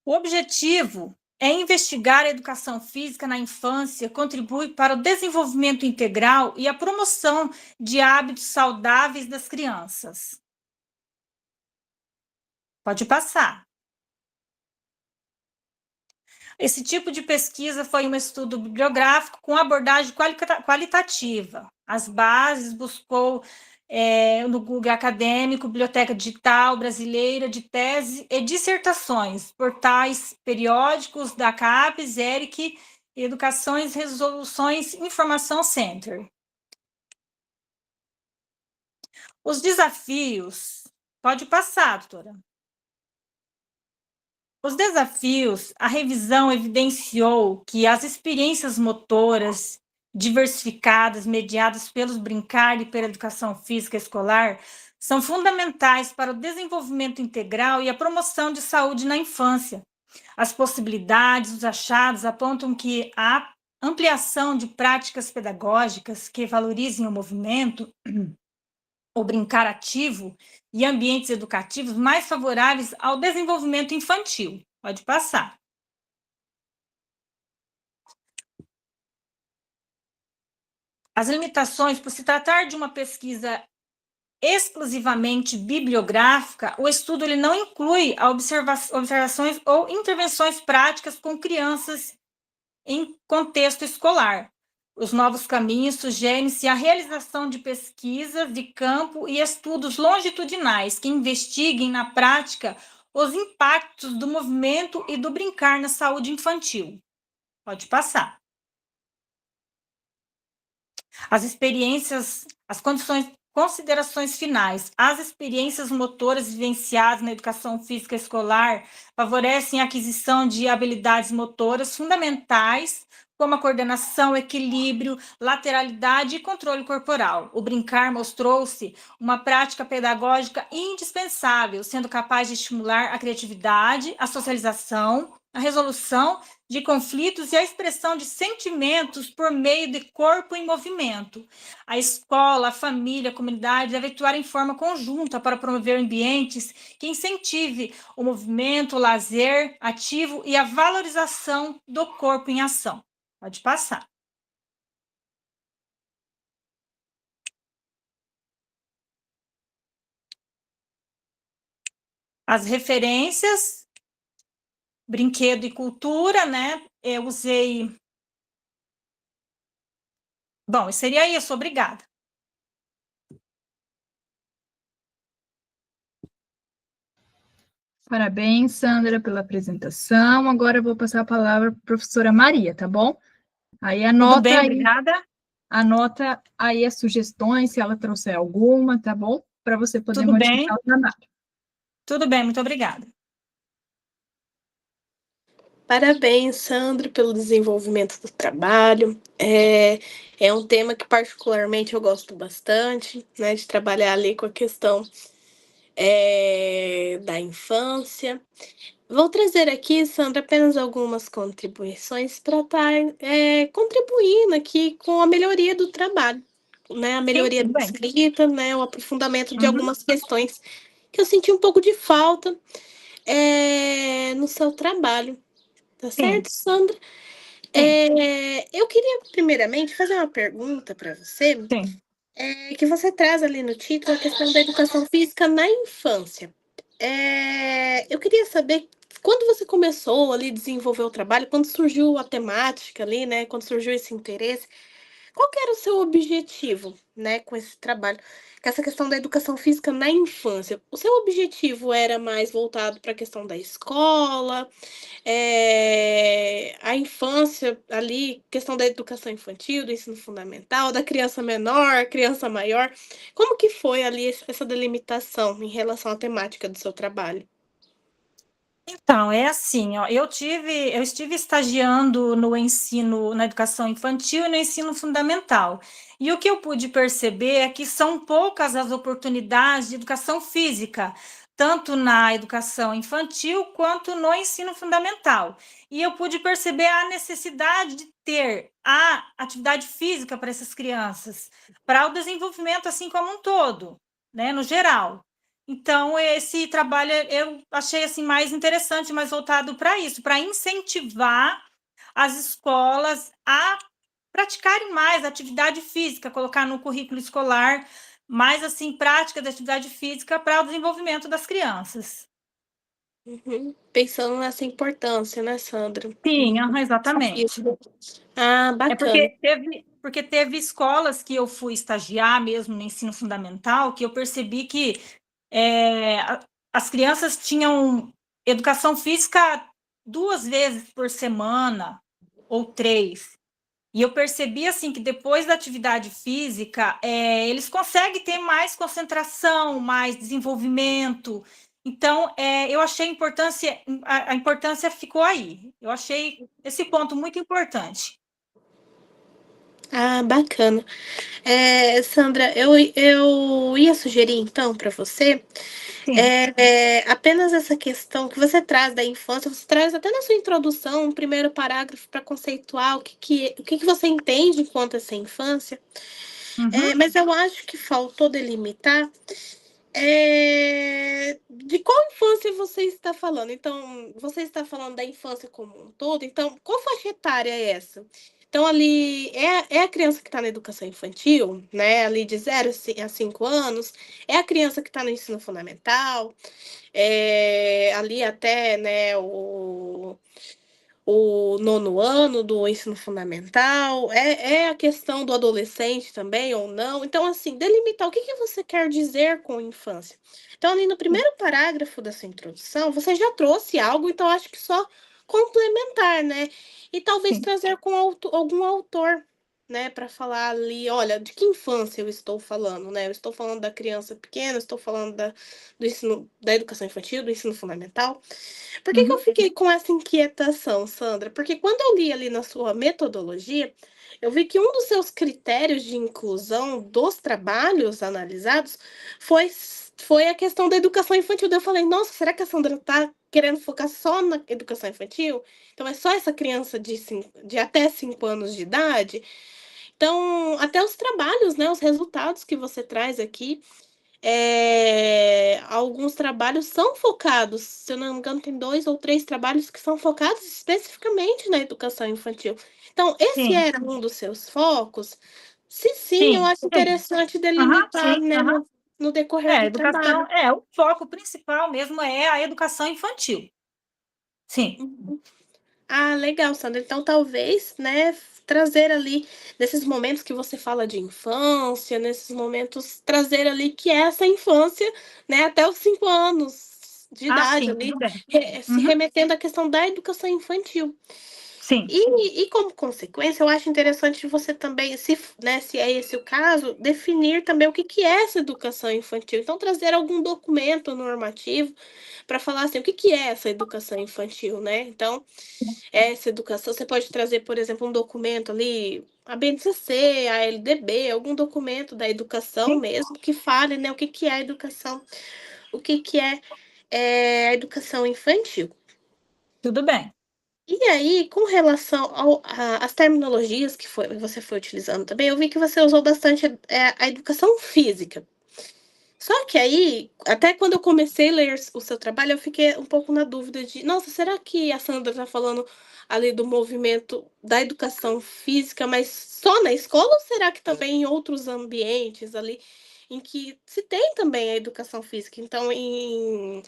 G: O objetivo é investigar a educação física na infância, contribui para o desenvolvimento integral e a promoção de hábitos saudáveis das crianças. Pode passar. Esse tipo de pesquisa foi um estudo bibliográfico com abordagem qualitativa. As bases buscou no Google Acadêmico, Biblioteca Digital Brasileira de Tese e Dissertações, portais periódicos da CAPES, ERIC, Educações, Resoluções, Informação Center. Os desafios, pode passar, doutora. Os desafios, a revisão evidenciou que as experiências motoras diversificadas, mediadas pelos brincar e pela educação física escolar, são fundamentais para o desenvolvimento integral e a promoção de saúde na infância. As possibilidades, os achados apontam que a ampliação de práticas pedagógicas que valorizem o movimento, o brincar ativo e ambientes educativos mais favoráveis ao desenvolvimento infantil. Pode passar. As limitações, por se tratar de uma pesquisa exclusivamente bibliográfica, o estudo ele não inclui observações ou intervenções práticas com crianças em contexto escolar. Os novos caminhos sugerem-se a realização de pesquisas de campo e estudos longitudinais que investiguem na prática os impactos do movimento e do brincar na saúde infantil. Pode passar. As experiências, as considerações finais. As experiências motoras vivenciadas na educação física escolar favorecem a aquisição de habilidades motoras fundamentais, como a coordenação, equilíbrio, lateralidade e controle corporal. O brincar mostrou-se uma prática pedagógica indispensável, sendo capaz de estimular a criatividade, a socialização, a resolução de conflitos e a expressão de sentimentos por meio de corpo em movimento. A escola, a família, a comunidade devem atuar em forma conjunta para promover ambientes que incentive o movimento, o lazer ativo e a valorização do corpo em ação. Pode passar. As referências, brinquedo e cultura, né? Eu usei... Bom, seria isso, obrigada.
A: Parabéns, Sandra, pela apresentação. Agora eu vou passar a palavra para a professora Maria, tá bom? Aí anota,
G: tudo bem, obrigada.
A: Anota aí as sugestões, se ela trouxer alguma, tá bom? Para você poder
G: tudo
A: modificar
G: bem.
A: o trabalho.
G: Tudo bem, muito obrigada.
C: Parabéns, Sandra, pelo desenvolvimento do trabalho. É um tema que particularmente eu gosto bastante, né, de trabalhar ali com a questão da infância. Vou trazer aqui, Sandra, apenas algumas contribuições para estar contribuindo aqui com a melhoria do trabalho, né, a melhoria da escrita, né, o aprofundamento de algumas questões que eu senti um pouco de falta no seu trabalho. Tá certo, Sandra? Eu queria, primeiramente, fazer uma pergunta para você,
G: Sim.
C: Que você traz ali no título a questão da educação física na infância. Eu queria saber, quando você começou ali a desenvolver o trabalho, quando surgiu a temática ali, né, quando surgiu esse interesse, qual que era o seu objetivo, né, com esse trabalho, com essa questão da educação física na infância? O seu objetivo era mais voltado para a questão da escola, a infância ali, questão da educação infantil, do ensino fundamental, da criança menor, criança maior. Como que foi ali essa delimitação em relação à temática do seu trabalho?
G: Então, é assim, ó, eu estive estagiando no ensino, na educação infantil e no ensino fundamental. E o que eu pude perceber é que são poucas as oportunidades de educação física, tanto na educação infantil quanto no ensino fundamental. E eu pude perceber a necessidade de ter a atividade física para essas crianças, para o desenvolvimento assim como um todo, né, no geral. Então, esse trabalho eu achei assim mais interessante, mais voltado para isso, para incentivar as escolas a praticarem mais atividade física, colocar no currículo escolar mais assim prática de atividade física para o desenvolvimento das crianças.
C: Uhum. Pensando nessa importância, né, Sandra?
G: Sim, exatamente.
C: Ah,
G: É
C: bacana.
G: porque teve escolas que eu fui estagiar mesmo no ensino fundamental, que eu percebi que as crianças tinham educação física 2 vezes por semana, ou 3. E eu percebi assim que depois da atividade física, eles conseguem ter mais concentração, mais desenvolvimento. Então, eu achei a importância ficou aí. Eu achei esse ponto muito importante.
C: Ah, bacana. Sandra, eu ia sugerir então para você
G: Sim.
C: apenas essa questão que você traz da infância, você traz até na sua introdução, um primeiro parágrafo para conceituar o que você entende enquanto essa infância.
G: Uhum.
C: Mas eu acho que faltou delimitar de qual infância você está falando. Então, você está falando da infância como um todo, então, qual faixa etária é essa? Então, ali, é a criança que está na educação infantil, né? Ali de 0 a 5 anos, é a criança que está no ensino fundamental, ali até, né, o nono ano do ensino fundamental, é a questão do adolescente também ou não. Então, assim, delimitar o que você quer dizer com infância. Então, ali no primeiro parágrafo da sua introdução, você já trouxe algo, então acho que só complementar, né? E talvez
G: Sim.
C: trazer com algum autor, né, para falar ali, olha, de que infância eu estou falando, né? Eu estou falando da criança pequena, eu estou falando do ensino, da educação infantil, do ensino fundamental. Por que eu
G: Uhum.
C: fiquei com essa inquietação, Sandra? Porque quando eu li ali na sua metodologia, eu vi que um dos seus critérios de inclusão dos trabalhos analisados foi a questão da educação infantil. Daí eu falei, nossa, será que a Sandra está querendo focar só na educação infantil? Então é só essa criança de até 5 anos de idade? Então, até os trabalhos, né, os resultados que você traz aqui, alguns trabalhos são focados, se eu não me engano, tem 2 ou 3 trabalhos que são focados especificamente na educação infantil. Então, esse
G: Sim,
C: era um dos seus focos? Se sim, eu
G: sim,
C: acho
G: sim.
C: interessante
G: Aham,
C: delimitar,
G: sim,
C: né,
G: aham.
C: no decorrer do
G: Educação,
C: trabalho.
G: o foco principal mesmo é a educação infantil. Sim,
C: Uhum. Ah, legal, Sandra. Então, talvez, né, trazer ali, nesses momentos que você fala de infância, nesses momentos, trazer ali que é essa infância, né, até os 5 anos de idade
G: sim,
C: ali,
G: tudo bem.
C: se
G: Uhum,
C: remetendo à questão da educação infantil.
G: sim,
C: E como consequência, eu acho interessante você também, se é esse o caso, definir também o que é essa educação infantil. Então, trazer algum documento normativo para falar assim, o que é essa educação infantil, né? Então, essa educação, você pode trazer, por exemplo, um documento ali, a BNCC, a LDB, algum documento da educação
G: sim,
C: mesmo, que fale, né, o que é a educação, o que a educação infantil.
G: tudo bem.
C: E aí, com relação às terminologias você foi utilizando também, eu vi que você usou bastante a educação física. Só que aí, até quando eu comecei a ler o seu trabalho, eu fiquei um pouco na dúvida de, nossa, será que a Sandra está falando ali do movimento da educação física, mas só na escola, ou será que também em outros ambientes ali em que se tem também a educação física? Então, em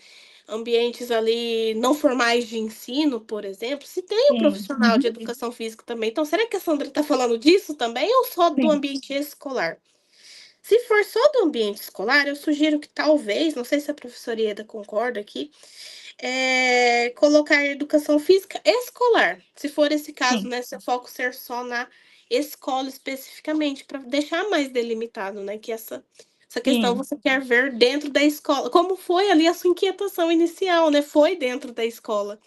C: ambientes ali não formais de ensino, por exemplo, se tem um
G: Sim,
C: profissional de educação física também. Então, será que a Sandra está falando disso também ou só do
G: sim,
C: ambiente escolar? Se for só do ambiente escolar, eu sugiro que talvez, não sei se a professora Ieda concorda aqui, colocar educação física escolar. Se for esse caso,
G: sim,
C: né, se o foco ser só na escola especificamente, para deixar mais delimitado, né, que essa questão
G: sim,
C: você quer ver dentro da escola. Como foi ali a sua inquietação inicial, né? Foi dentro da escola.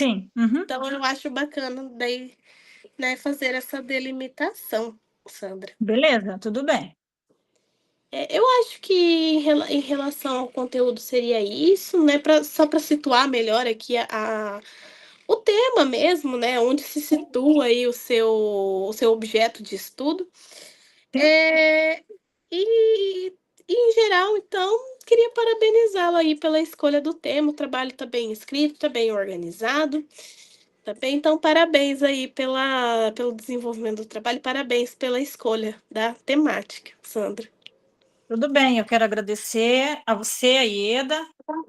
G: sim.
C: Então, eu acho bacana daí, né, fazer essa delimitação, Sandra.
G: Beleza, tudo bem.
C: Eu acho que em relação ao conteúdo seria isso, né? Só para situar melhor aqui o tema mesmo, né? Onde se situa aí o seu objeto de estudo.
G: Sim.
C: E em geral, então, queria parabenizá-la aí pela escolha do tema. O trabalho está bem escrito, está bem organizado. Tá bem? Então, parabéns aí pelo desenvolvimento do trabalho, parabéns pela escolha da temática, Sandra.
G: Tudo bem, eu quero agradecer a você, a Ieda,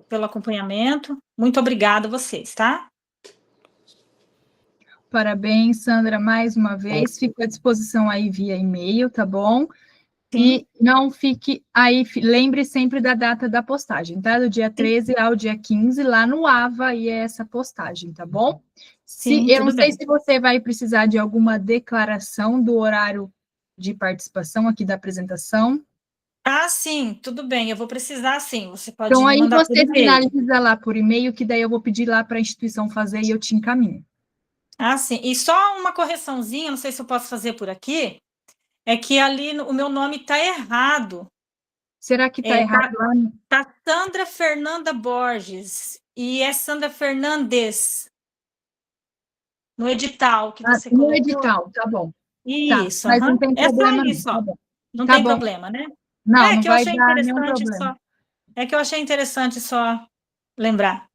G: pelo acompanhamento. Muito obrigada a vocês, tá?
A: Parabéns, Sandra, mais uma vez. Fico à disposição aí via e-mail, tá bom?
G: Sim.
A: E não fique aí, lembre sempre da data da postagem, tá? Do dia 13 ao dia 15, lá no AVA, e é essa postagem, tá bom?
G: Sim,
A: Eu não
G: tudo
A: sei
G: bem.
A: se você vai precisar de alguma declaração do horário de participação aqui da apresentação.
G: Ah, sim, tudo bem, eu vou precisar sim, você pode
A: Então,
G: me
A: aí
G: mandar por
A: você
G: e-mail.
A: finaliza lá por e-mail, que daí eu vou pedir lá para a instituição fazer e eu te encaminho.
G: Ah, sim, e só uma correçãozinha, não sei se eu posso fazer por aqui, é que ali o meu nome está errado.
A: Será que está errado lá?
G: Tá Sandra Fernanda Borges, e é Sandra Fernandes, no edital que você
A: No
G: colocou.
A: edital, tá bom.
G: Isso,
A: Tá, mas não tem
G: é só
A: problema não,
G: isso,
A: tá
G: ó.
A: bom.
G: Não
A: Tá
G: tem
A: bom.
G: problema, né?
A: Não, não
G: Que eu
A: vai
G: achei
A: dar nenhum
G: interessante
A: problema.
G: só. É que eu achei interessante só lembrar.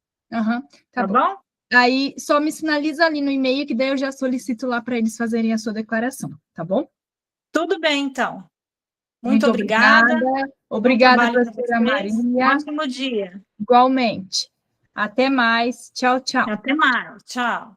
A: Tá bom.
G: Bom?
A: Aí só me sinaliza ali no e-mail que daí eu já solicito lá para eles fazerem a sua declaração, tá bom?
G: Tudo bem, então. Muito
A: Muito
G: obrigada.
A: Obrigada,
G: Bom trabalho para
A: professora
G: vocês.
A: Maria.
G: Ótimo dia.
A: Igualmente. Até mais. Tchau, tchau.
G: Até mais. Tchau.